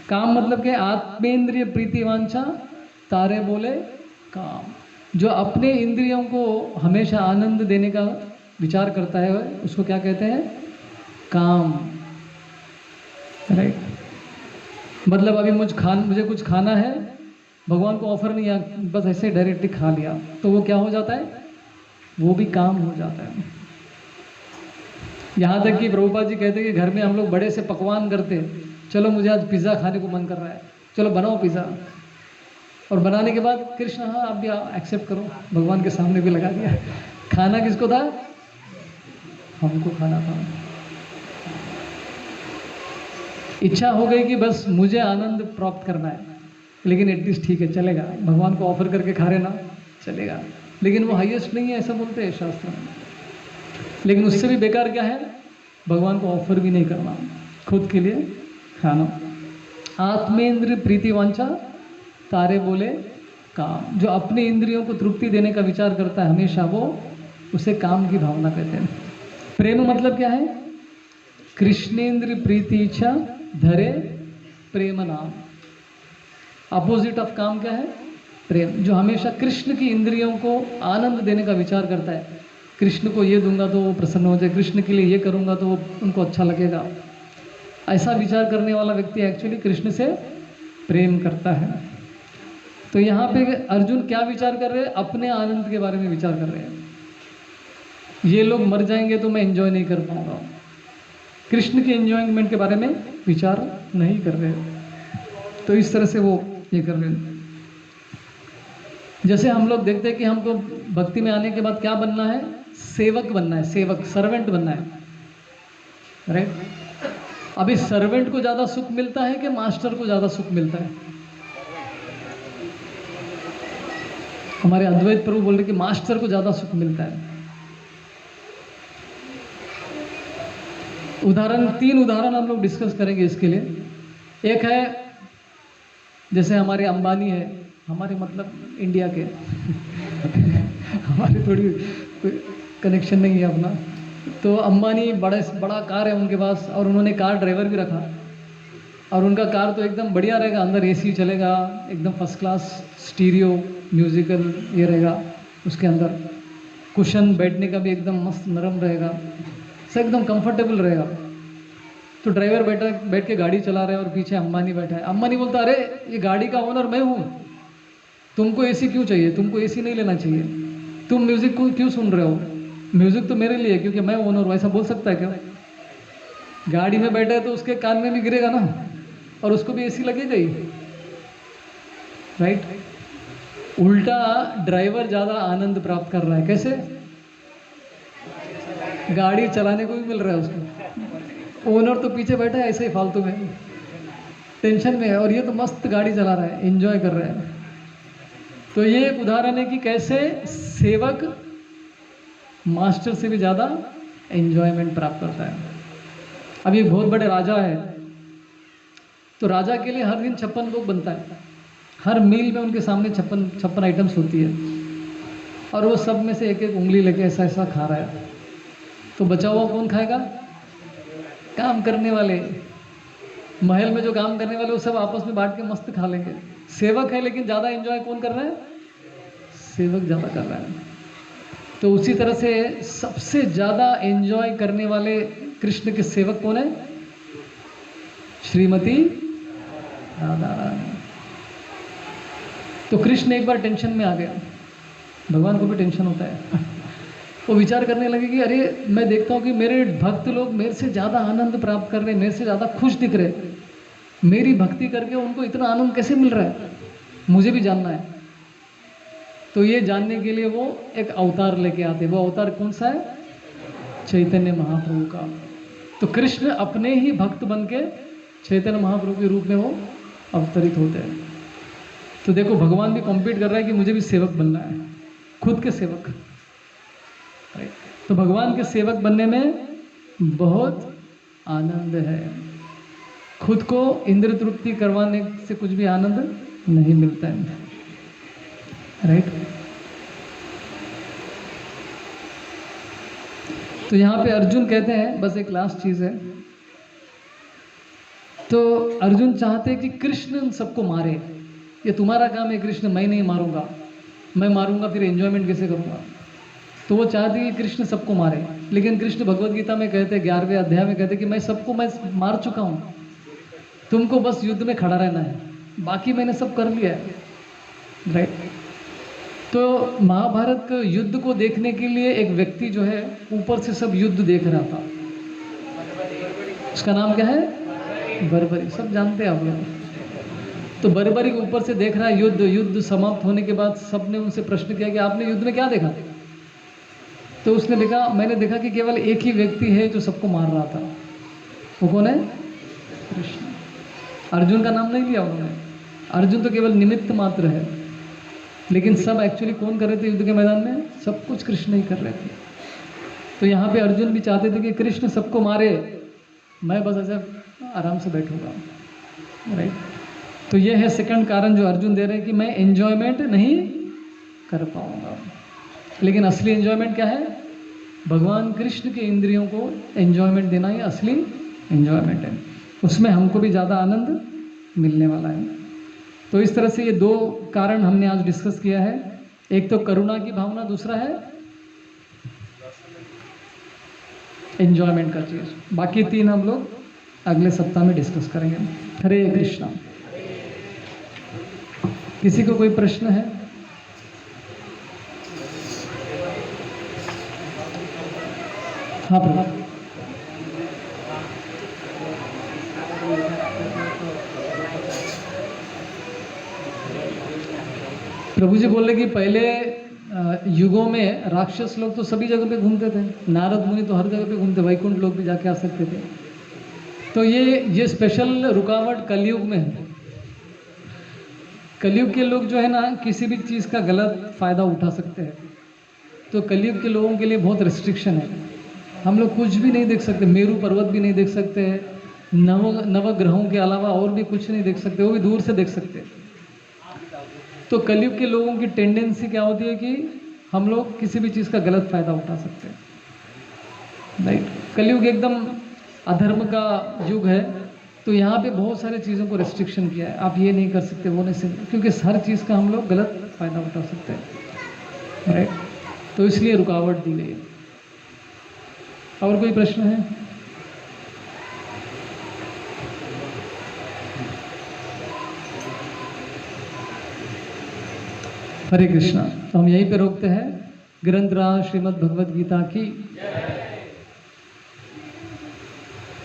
काम मतलब कि आत्मेंद्रिय प्रीति वांछा तारे बोले काम। जो अपने इंद्रियों को हमेशा आनंद देने का विचार करता है उसको क्या कहते हैं? काम, राइट। मतलब अभी मुझे कुछ खाना है, भगवान को ऑफर नहीं आया, बस ऐसे डायरेक्टली खा लिया, तो वो क्या हो जाता है? वो भी काम हो जाता है। यहाँ तक कि प्रभुपाद जी कहते हैं कि घर में हम लोग बड़े से पकवान करते हैं, चलो मुझे आज पिज़्ज़ा खाने को मन कर रहा है, चलो बनाओ पिज़्ज़ा। और बनाने के बाद कृष्ण हाँ आप भी एक्सेप्ट करो, भगवान के सामने भी लगा दिया। खाना किसको था? हमको खाना था। इच्छा हो गई कि बस मुझे आनंद प्राप्त करना है, लेकिन एटलीस्ट ठीक है चलेगा, भगवान को ऑफर करके खा रहे ना, चलेगा। लेकिन वो हाईएस्ट नहीं है ऐसा बोलते हैं शास्त्र में। लेकिन उससे भी बेकार क्या है? भगवान को ऑफर भी नहीं करना, खुद के लिए खाना। आत्मेंद्र प्रीति वांछा तारे बोले काम। जो अपने इंद्रियों को तृप्ति देने का विचार करता है हमेशा, वो उसे काम की भावना कहते हैं। प्रेम मतलब क्या है? कृष्णेंद्र प्रीति इच्छा धरे प्रेम नाम। अपोजिट ऑफ काम क्या है? प्रेम। जो हमेशा कृष्ण की इंद्रियों को आनंद देने का विचार करता है, कृष्ण को ये दूंगा तो वो प्रसन्न हो जाए, कृष्ण के लिए ये करूंगा तो उनको अच्छा लगेगा, ऐसा विचार करने वाला व्यक्ति एक्चुअली कृष्ण से प्रेम करता है। तो यहाँ पे अर्जुन क्या विचार कर रहे हैं? अपने आनंद के बारे में विचार कर रहे हैं। ये लोग मर जाएंगे तो मैं एंजॉय नहीं कर पाऊंगा, कृष्ण के एंजॉयमेंट के बारे में विचार नहीं कर रहे। तो इस तरह से वो ये कर रहे हैं। जैसे हम लोग देखते हैं कि हमको भक्ति में आने के बाद क्या बनना है? सेवक बनना है, सेवक, सर्वेंट बनना है, राइट। अभी सर्वेंट को ज़्यादा सुख मिलता है कि मास्टर को ज़्यादा सुख मिलता है? हमारे अद्वैत प्रभु बोल रहे कि मास्टर को ज़्यादा सुख मिलता है। तीन उदाहरण हम लोग डिस्कस करेंगे इसके लिए। एक है जैसे हमारे अंबानी है, हमारे मतलब इंडिया के हमारी थोड़ी कनेक्शन नहीं है अपना। तो अंबानी बड़ा कार है उनके पास, और उन्होंने कार ड्राइवर भी रखा, और उनका कार तो एकदम बढ़िया रहेगा, अंदर एसी चलेगा, एकदम फर्स्ट क्लास स्टीरियो म्यूजिकल ये रहेगा, उसके अंदर कुशन बैठने का भी एकदम मस्त नरम रहेगा, सब एकदम कंफर्टेबल रहेगा। तो ड्राइवर बैठ के गाड़ी चला रहा है और पीछे अंबानी बैठा है। अंबानी बोलता, अरे ये गाड़ी का ओनर मैं हूँ, तुमको एसी क्यों चाहिए, तुमको एसी नहीं लेना चाहिए, तुम म्यूजिक को क्यों सुन रहे हो, म्यूजिक तो मेरे लिए क्योंकि मैं ओनर हूँ। ऐसा बोल सकता है क्या? गाड़ी में बैठा है तो उसके कान में भी गिरेगा ना, और उसको भी एसी लगेगा ही, राइट? उल्टा ड्राइवर ज्यादा आनंद प्राप्त कर रहा है। कैसे? गाड़ी चलाने को भी मिल रहा है उसको, ओनर तो पीछे बैठा है ऐसे ही फालतू में टेंशन में है, और ये तो मस्त गाड़ी चला रहा है, एंजॉय कर रहा है। तो ये एक उदाहरण है कि कैसे सेवक मास्टर से भी ज्यादा एंजॉयमेंट प्राप्त करता है। अब ये बहुत बड़े राजा है, तो राजा के लिए हर दिन 56 लोग बनता है, हर मील में उनके सामने 56 आइटम्स होती है, और वो सब में से एक एक उंगली लेके ऐसा ऐसा खा रहा है। तो बचा हुआ कौन खाएगा? काम करने वाले, महल में जो काम करने वाले वो सब आपस में बांट के मस्त खा लेंगे। सेवक है लेकिन ज़्यादा एंजॉय कौन कर रहा है? सेवक ज़्यादा कर रहा है। तो उसी तरह से सबसे ज़्यादा एंजॉय करने वाले कृष्ण के सेवक कौन है? श्रीमती राधा रानी। तो कृष्ण एक बार टेंशन में आ गया, भगवान को भी टेंशन होता है वो विचार करने लगे कि अरे मैं देखता हूँ कि मेरे भक्त लोग मेरे से ज़्यादा आनंद प्राप्त कर रहे हैं, मेरे से ज़्यादा खुश दिख रहे, मेरी भक्ति करके उनको इतना आनंद कैसे मिल रहा है, मुझे भी जानना है। तो ये जानने के लिए वो एक अवतार लेके आते। वो अवतार कौन सा है? चैतन्य महाप्रभु का। तो कृष्ण अपने ही भक्त बन के चैतन्य महाप्रभु के रूप में वो अवतरित होते हैं। तो देखो भगवान भी कॉम्पीट कर रहा है कि मुझे भी सेवक बनना है, खुद के सेवक। तो भगवान के सेवक बनने में बहुत आनंद है। खुद को इंद्र तृप्ति करवाने से कुछ भी आनंद नहीं मिलता है, राइट? तो यहाँ पे अर्जुन कहते हैं, बस एक लास्ट चीज है, तो अर्जुन चाहते हैं कि कृष्ण सबको मारे। ये तुम्हारा काम है कृष्ण, मैं नहीं मारूंगा, मैं मारूंगा फिर एंजॉयमेंट कैसे करूंगा। तो वो चाहते हैं कि कृष्ण सबको मारे, लेकिन कृष्ण भगवद गीता में कहते हैं 11वें अध्याय में कहते हैं कि मैं सबको मैं मार चुका हूँ, तुमको बस युद्ध में खड़ा रहना है, बाकी मैंने सब कर लिया है, राइट? तो महाभारत के युद्ध को देखने के लिए एक व्यक्ति जो है ऊपर से सब युद्ध देख रहा था, उसका नाम क्या है? बर्बरी। सब जानते हैं आप लोग। तो बर्बरी ऊपर से देख रहा है युद्ध समाप्त होने के बाद सबने उनसे प्रश्न किया कि आपने युद्ध में क्या देखा? तो उसने देखा, मैंने देखा कि केवल एक ही व्यक्ति है जो सबको मार रहा था। वो कौन है? कृष्ण। अर्जुन का नाम नहीं लिया उन्होंने, अर्जुन तो केवल निमित्त मात्र है, लेकिन सब एक्चुअली कौन कर रहे थे युद्ध के मैदान में? सब कुछ कृष्ण ही कर रहे थे। तो यहाँ पे अर्जुन भी चाहते थे कि कृष्ण सबको मारे, मैं बस ऐसे आराम से बैठूंगा, राइट? तो ये है सेकंड कारण जो अर्जुन दे रहे हैं कि मैं एंजॉयमेंट नहीं कर पाऊंगा। लेकिन असली एंजॉयमेंट क्या है? भगवान कृष्ण के इंद्रियों को एंजॉयमेंट देना ही असली एंजॉयमेंट है, उसमें हमको भी ज़्यादा आनंद मिलने वाला है। तो इस तरह से ये दो कारण हमने आज डिस्कस किया है। एक तो करुणा की भावना, दूसरा है एंजॉयमेंट का चीज़। बाकी तीन हम लोग अगले सप्ताह में डिस्कस करेंगे। हरे कृष्णा। किसी को कोई प्रश्न है? हाँ प्रभु। प्रभु जी बोल रहे कि पहले युगों में राक्षस लोग तो सभी जगह पे घूमते थे, नारद मुनि तो हर जगह पे घूमते, वैकुंठ लोग भी जाके आ सकते थे। तो ये स्पेशल रुकावट कलयुग में है। कलयुग के लोग जो है ना किसी भी चीज़ का गलत फायदा उठा सकते हैं। तो कलयुग के लोगों के लिए बहुत रिस्ट्रिक्शन है, हम लोग कुछ भी नहीं देख सकते, मेरू पर्वत भी नहीं देख सकते, नवग्रहों के अलावा और भी कुछ नहीं देख सकते, वो भी दूर से देख सकते। तो कलयुग के लोगों की टेंडेंसी क्या होती है कि हम लोग किसी भी चीज़ का गलत फायदा उठा सकते हैं, राइट? कलयुग एकदम अधर्म का युग है, तो यहाँ पे बहुत सारी चीज़ों को रिस्ट्रिक्शन किया है, आप ये नहीं कर सकते, वो नहीं सकते, क्योंकि हर चीज़ का हम लोग गलत फ़ायदा उठा सकते हैं, राइट। तो इसलिए रुकावट दी गई है। और कोई प्रश्न है? हरे कृष्णा। तो हम यहीं पे रोकते हैं। ग्रंथराज श्रीमद् भगवद गीता की